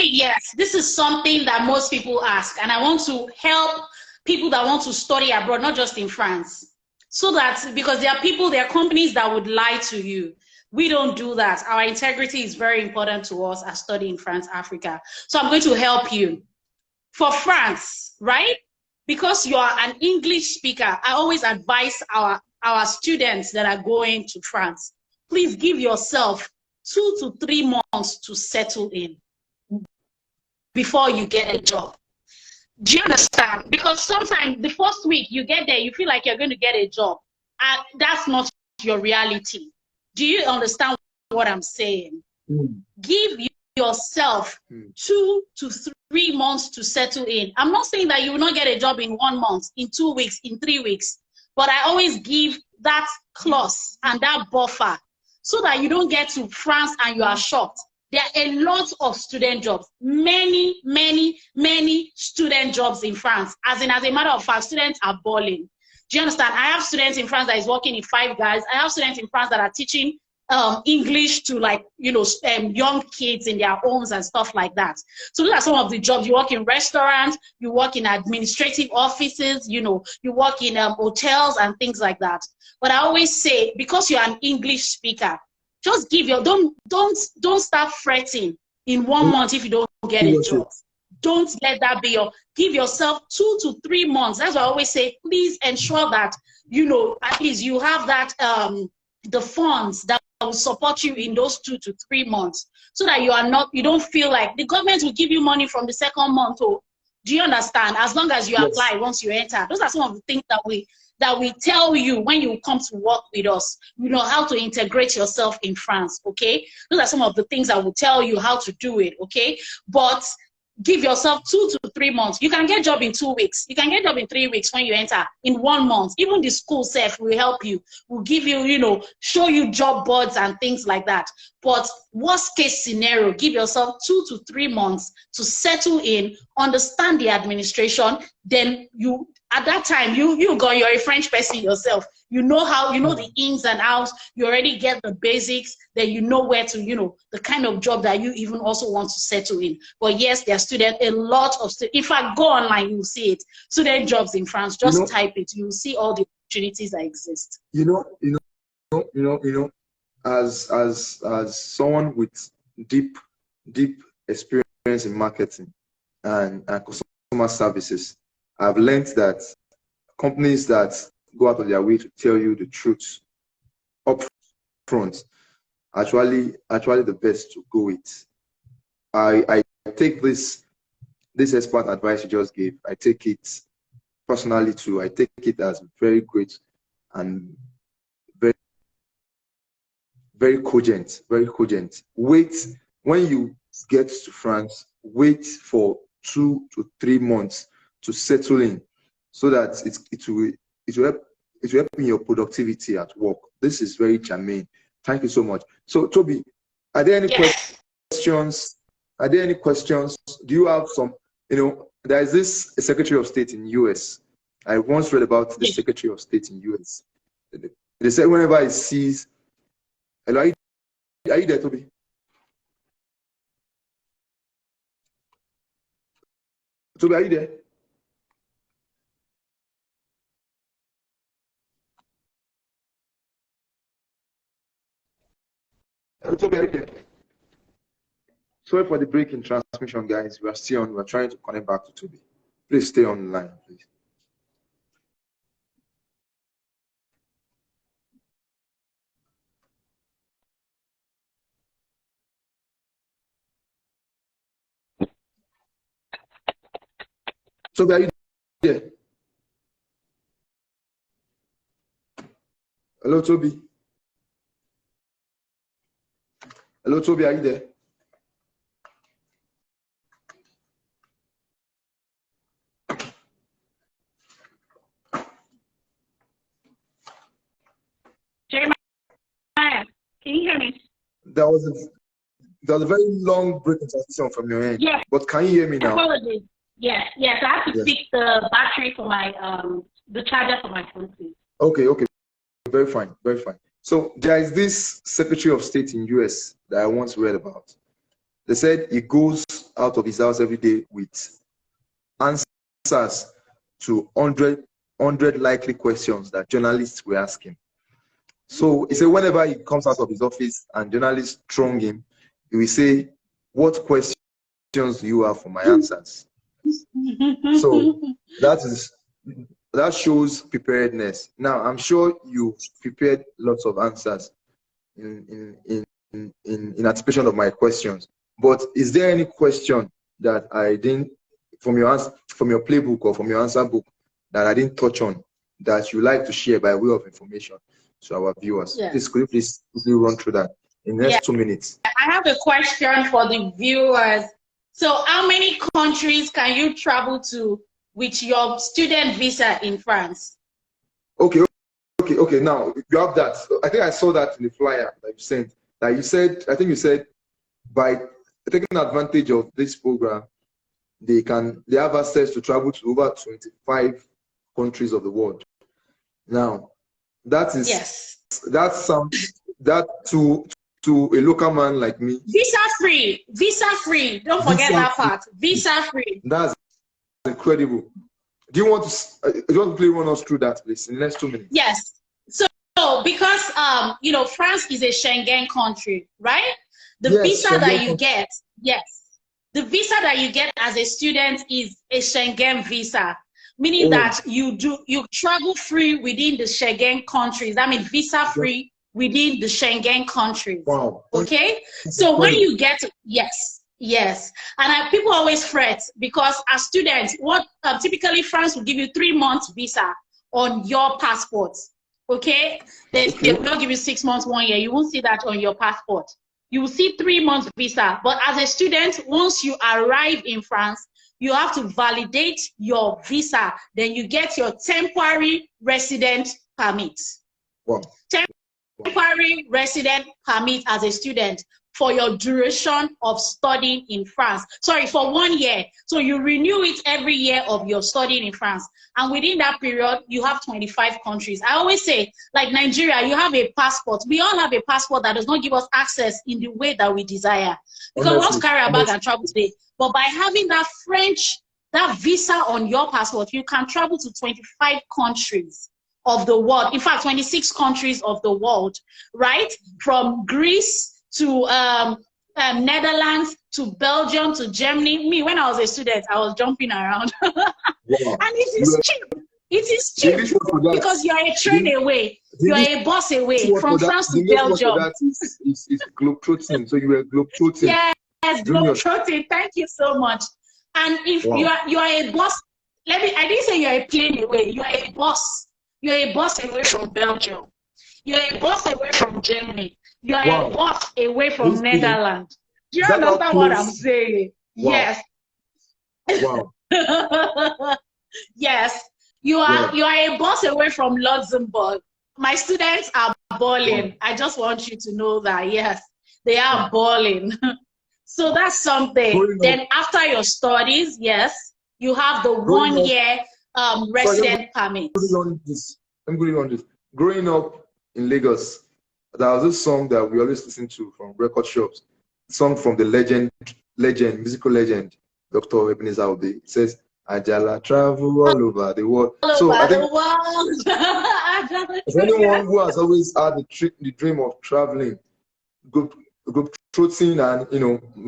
Yes, this is something that most people ask, and I want to help people that want to study abroad, not just in France. So that, because there are companies that would lie to you. We don't do that. Our integrity is very important to us as studying France, Africa. So I'm going to help you. For France, right? Because you are an English speaker, I always advise our students that are going to France, please give yourself 2 to 3 months to settle in before you get a job. Do you understand? Because sometimes the first week you get there, you feel like you're going to get a job. And that's not your reality. Do you understand what I'm saying? Give yourself 2 to 3 months to settle in. I'm not saying that you will not get a job in 1 month, in 2 weeks, in 3 weeks, but I always give that clause and that buffer so that you don't get to France and you are shocked. There are a lot of student jobs, many student jobs in France. As a matter of fact, students are balling. Do you understand? I have students in France that is working in Five Guys. I have students in France that are teaching English to, like, young kids in their homes and stuff like that. So those are some of the jobs. You work in restaurants, you work in administrative offices, you work in hotels and things like that. But I always say, because you're an English speaker, just give your, don't start fretting in 1 month if you don't get a job. Don't let that be give yourself 2 to 3 months. That's what I always say. Please ensure that, at least you have that, the funds that will support you in those 2 to 3 months, so that you don't feel like the government will give you money from the second month. Oh, do you understand? As long as you apply, once you enter. Those are some of the things that we tell you when you come to work with us. How to integrate yourself in France, okay? Those are some of the things that will tell you how to do it, okay? But give yourself 2 to 3 months. You can get a job in 2 weeks. You can get a job in 3 weeks when you enter. In 1 month, even the school self will help you. Will give you, show you job boards and things like that. But worst case scenario, give yourself 2 to 3 months to settle in, understand the administration. Then at that time, you're a French person yourself. You know the ins and outs. You already get the basics. Then you know where to, the kind of job that you even also want to settle in. But yes, there are a lot of students. If I go online, you'll see it. Student jobs in France. Just type it. You'll see all the opportunities that exist. As someone with deep experience in marketing and customer services, I've learned that companies that go out of their way to tell you the truth up front actually the best to go with. I take this expert advice you just gave. I take it personally too. I take it as very great and very, very cogent. Very cogent. Wait, when you get to France, wait for 2 to 3 months to settle in, so that it will help in your productivity at work. This is very germane. Thank you so much. So Toby, are there any questions? Are there any questions? Do you have some? There is this Secretary of State in US. I once read about the Secretary of State in US. They said whenever he sees, hello, are you there, Toby? Toby, are you there? Sorry for the break in transmission, guys. We are still on. We are trying to connect back to Toby. Please stay on the line, please. Toby, are you there? Hello, Toby. Hello, Toby, are you there? Jeremiah, can you hear me? There was a very long break in transmission from your end. Yes. But can you hear me now? Apologies. Yes. I have to fix the battery for my the charger for my phone, please. Okay. Very fine. So there is this Secretary of State in US that I once read about. They said he goes out of his house every day with answers to 100 100 likely questions that journalists were asking. So he said whenever he comes out of his office and journalists throng him, he will say, "What questions do you have for my answers?" So that shows preparedness. Now, I'm sure you prepared lots of answers in anticipation of my questions. But is there any question that I didn't, from your playbook or from your answer book, that I didn't touch on that you like to share by way of information to our viewers? Yes. Please, could you please run through that in the next 2 minutes? I have a question for the viewers. So how many countries can you travel to with your student visa in France? Okay. Now you have that. I think I saw that in the flyer that you sent. That you said, I think you said, by taking advantage of this program, they have access to travel to over 25 countries of the world. Now, that is that to a local man like me. Visa free. Don't forget that part. Visa free. That's incredible. Do you want to play one us through that, please, in the next 2 minutes? Yes. So because France is a Schengen country, right? The visa that you get, the visa that you get as a student is a Schengen visa, meaning that you travel free within the Schengen countries. That means visa free within the Schengen countries. Wow. Okay. So when you get and people always fret because as students, typically France will give you 3 months visa on your passport. Okay, they will not give you 6 months, 1 year. You won't see that on your passport. You will see 3 months visa. But as a student, once you arrive in France, you have to validate your visa. Then you get your temporary resident permit. Wow. Temporary resident permit as a student for your duration of studying in France. Sorry, for 1 year. So you renew it every year of your studying in France. And within that period, you have 25 countries. I always say, like Nigeria, you have a passport. We all have a passport that does not give us access in the way that we desire. Because we want to carry a bag and travel today. But by having that visa on your passport, you can travel to 25 countries of the world. In fact, 26 countries of the world, right? From Greece to Netherlands, to Belgium, to Germany. Me, when I was a student, I was jumping around. And it is cheap. It is cheap because you're a train away. You're a bus away from France to Belgium. That is globetrotting. So you were globetrotting. Yes, globetrotting. Thank you so much. And if you are a bus, I didn't say you're a plane away. You're a bus. You're a bus away from Belgium. You're a bus away from Germany. You are a bus away from Netherlands. Do you understand what I'm saying? Wow. Yes. Wow. Yes. You are a bus away from Luxembourg. My students are balling. I just want you to know that. Yes, they are balling. So that's something. Then after your studies, you have the 1 year resident permit. I'm going on this. Growing up in Lagos, there was this song that we always listen to from record shops. Song from the musical legend, Dr. Ebenezer Obey. It says, Ajala travel all over the world. I think for anyone who has always had the dream of traveling, trotting and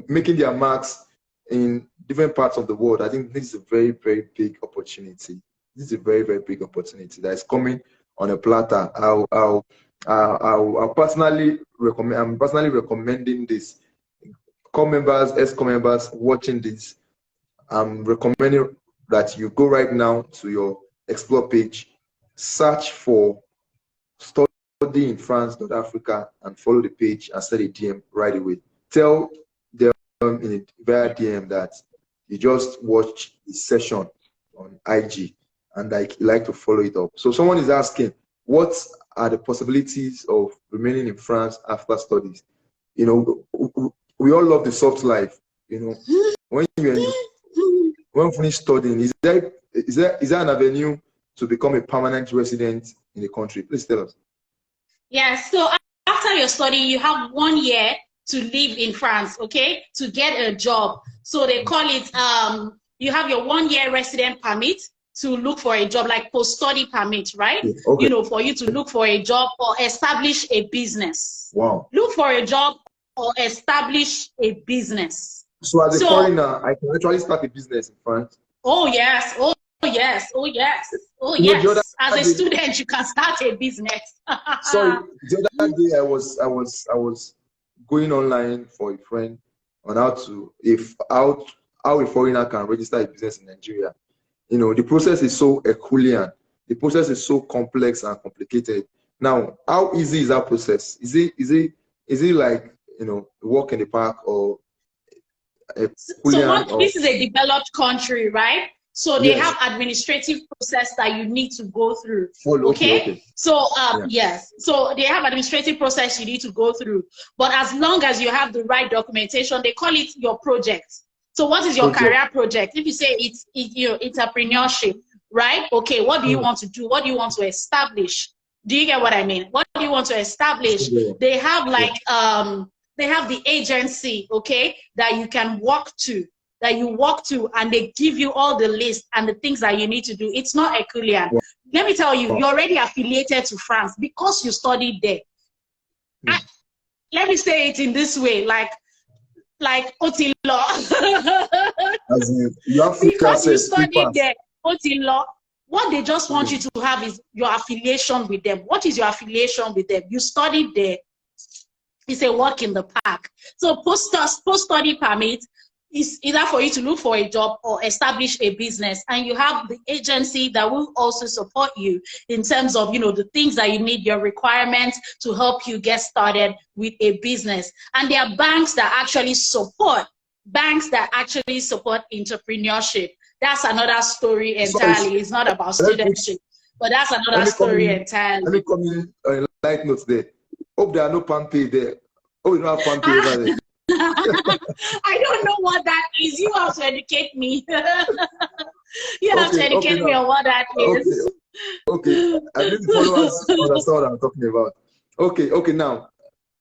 making their marks in different parts of the world, I think this is a very, very big opportunity. This is a very, very big opportunity that is coming on a platter. I'll personally recommend. I'm personally recommending this. Ex-com members watching this, I'm recommending that you go right now to your Explore page, search for Study in France.Africa, and follow the page and send a DM right away. Tell them via DM that you just watched the session on IG and like to follow it up. So someone is asking, what are the possibilities of remaining in France after studies? We all love the soft life. When you finish studying, is there an avenue to become a permanent resident in the country? Please tell us. Yes. So after your study, you have 1 year to live in France, okay, to get a job. So they call it, you have your 1 year resident permit to look for a job, like post-study permit, right? Yeah, okay. You know, for you to look for a job or establish a business. Wow. Look for a job or establish a business. So as a foreigner, I can actually start a business in France. Oh yes, oh yes, oh yes, oh You know, yes. As a student, you can start a business. Sorry, the other day I was going online for a friend on how a foreigner can register a business in Nigeria. You know, the process is so Herculean. The process is so complex and complicated. Now, how easy is that process? Is it like, you know, a walk in the park or this is a developed country, right? So they yes. have administrative process that you need to go through. Okay. So yes, so they have administrative process you need to go through. But as long as you have the right documentation, they call it your project. So what is your career project? If you say it's your entrepreneurship, right? Okay, what do you want to do? What do you want to establish? Do you get what I mean? What do you want to establish? They have like they have the agency, okay, that you can walk to, and they give you all the list and the things that you need to do. It's not Herculean. Let me tell you, you're already affiliated to France because you studied there. Let me say it in this way, like Otilo. Because you studied there, Otilo. What they just want you to have is your affiliation with them. What is your affiliation with them? You studied there. It's a walk in the park. So post-study permit is either for you to look for a job or establish a business, and you have the agency that will also support you in terms of, you know, the things that you need, your requirements to help you get started with a business. And there are banks that actually support entrepreneurship. That's another story entirely. It's not about studentship, but that's another story entirely. Let me come in light notes there. Hope there are no Pampay there. Oh, you don't have Pampay over there. I don't know what that is. You have to educate me. You have to educate me on what that is. Okay. I need the followers understand what I'm talking about. Okay. Now,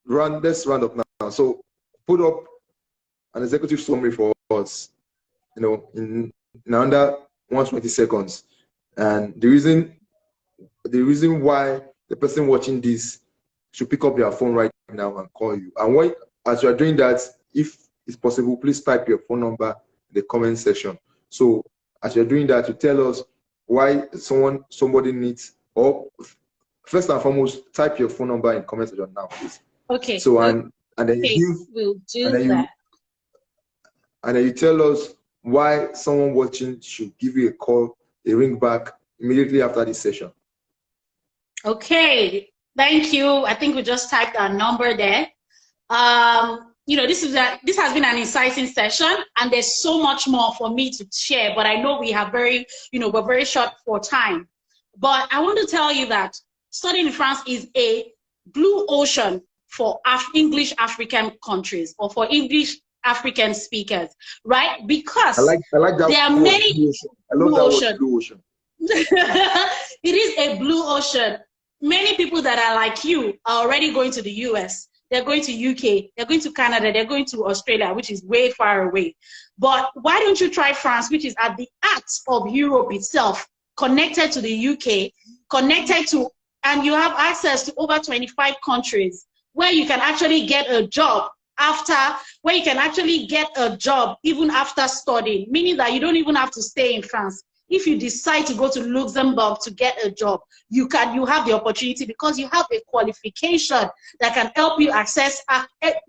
let's round up now. So, put up an executive summary for us. You know, in under 120 seconds, and the reason why the person watching this should pick up their phone right now and call you. And as you are doing that, if it's possible, please type your phone number in the comment section. So as you're doing that, you tell us why somebody needs, or first and foremost, type your phone number in comment section now, please. Okay. So and then we'll do that. And then you tell us why someone watching should give you a ring back immediately after this session. Okay. Thank you. I think we just typed our number there. You know, this has been an exciting session, and there's so much more for me to share, but I know we have we're very short for time. But I want to tell you that studying in France is a blue ocean for English African countries, or for English African speakers, right? Because I like that there are many blue ocean. I love that word, blue ocean. It is a blue ocean. Many people that are like you are already going to the US, they're going to UK, they're going to Canada, they're going to Australia, which is way far away. But why don't you try France, which is at the heart of Europe itself, connected to the UK, and you have access to over 25 countries where you can actually get a job even after studying, meaning that you don't even have to stay in France. If you decide to go to Luxembourg to get a job, you have the opportunity, because you have a qualification that can help you access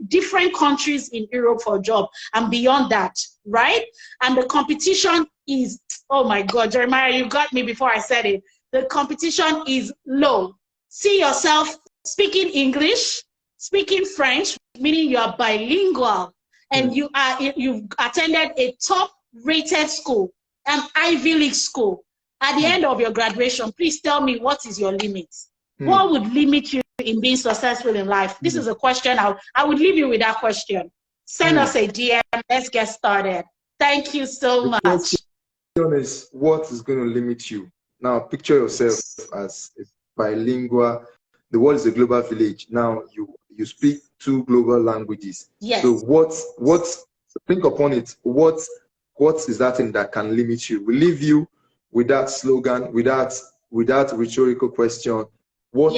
different countries in Europe for a job and beyond that, right? And the competition is, oh my God, Jeremiah, you got me before I said it. The competition is low. See yourself speaking English, speaking French, meaning you are bilingual, and you've attended a top-rated school, an Ivy League school. At the end of your graduation, please tell me, what is your limit? What would limit you in being successful in life? This is a question. I would leave you with that question. Send us a DM. Let's get started. Thank you so much. The question is, what is going to limit you? Now, picture yourself as a bilingual. The world is a global village. Now, you speak 2 global languages. Yes. So think upon it. What is that thing that can limit you? We leave you with that slogan, with that rhetorical question, what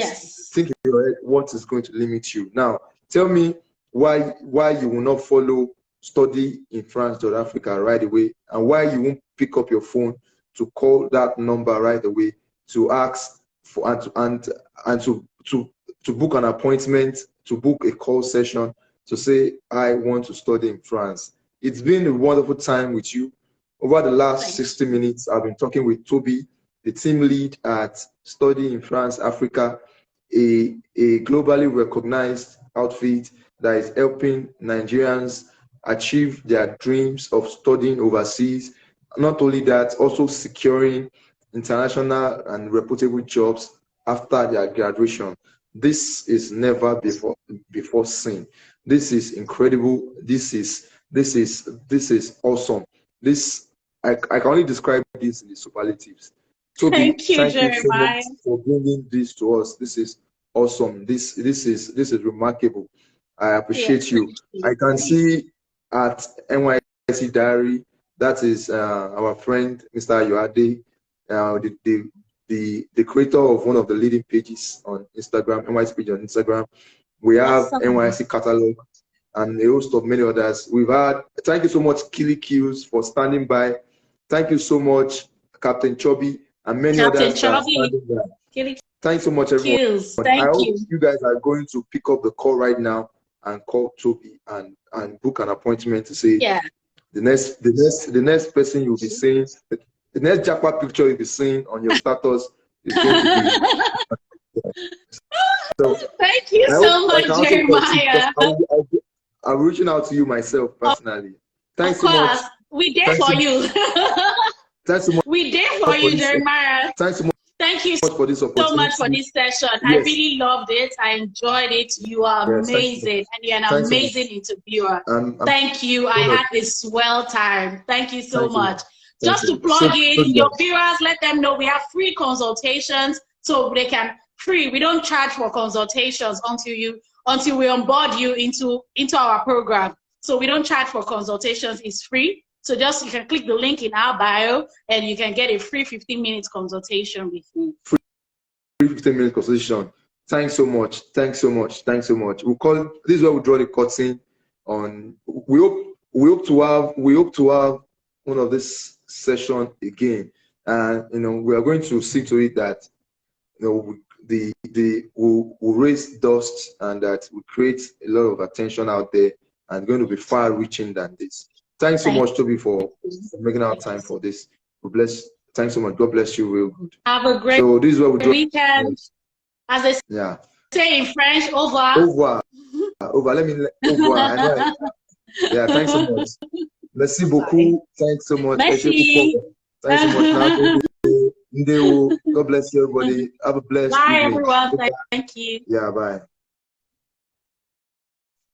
think in your head, what is going to limit you? Now, tell me why you will not follow study in France, South Africa right away, and why you won't pick up your phone to call that number right away to ask for and to book an appointment, to book a call session, to say, I want to study in France. It's been a wonderful time with you. Over the last 60 minutes, I've been talking with Toby, the team lead at Study in France, Africa, a globally recognized outfit that is helping Nigerians achieve their dreams of studying overseas. Not only that, also securing international and reputable jobs after their graduation. This is never before seen. This is incredible. This is awesome. I can only describe this in the superlatives. Toby, thank you so much for bringing this to us. This is awesome. This is remarkable. I appreciate you. I can see at NYC Diary, that is our friend Mr. Yoade, the creator of one of the leading pages on Instagram, NYC page on Instagram. We have NYC Catalog and a host of many others. Thank you so much, Killy Kills, for standing by. Thank you so much, Captain Chubby, and many others. Thanks so much, everyone. I hope you guys are going to pick up the call right now and call Toby and book an appointment to say the next person you'll be seeing, the next Japa picture you'll be seeing on your status is going to be. So, thank you so much, Jeremiah. I'm reaching out to you myself personally. Thanks so much. We did for you. Thanks so much. We did for you, Jeremiah. Thanks so much. Thank you for this opportunity. so much for this session. I really loved it. I enjoyed it. You are amazing, and you're an amazing interviewer. Thank you. I had a swell time. Thank you so much. Just to plug in, your viewers, let them know we have free consultations, so they can we don't charge for consultations until we onboard you into our program. So we don't charge for consultations. It's free. So you can click the link in our bio and you can get a free 15-minute consultation with me. Free 15-minute consultation. Thanks so much. Thanks so much. Thanks so much. This is where we draw the curtain on. We hope to have one of this session again. And we are going to see to it that we'll raise dust and that we create a lot of attention out there and going to be far reaching than this. Thanks so much, Toby, for making our time for this. Thanks so much. God bless you real good. Have a great this is what we weekend. As they say in French, au revoir. Au revoir. Au revoir. Au revoir. Yeah, thanks so much. Merci beaucoup. Thanks so much. Merci. Thanks so much. God bless you, everybody. Have a blessed evening. Bye, everyone. Thank you. Yeah, bye.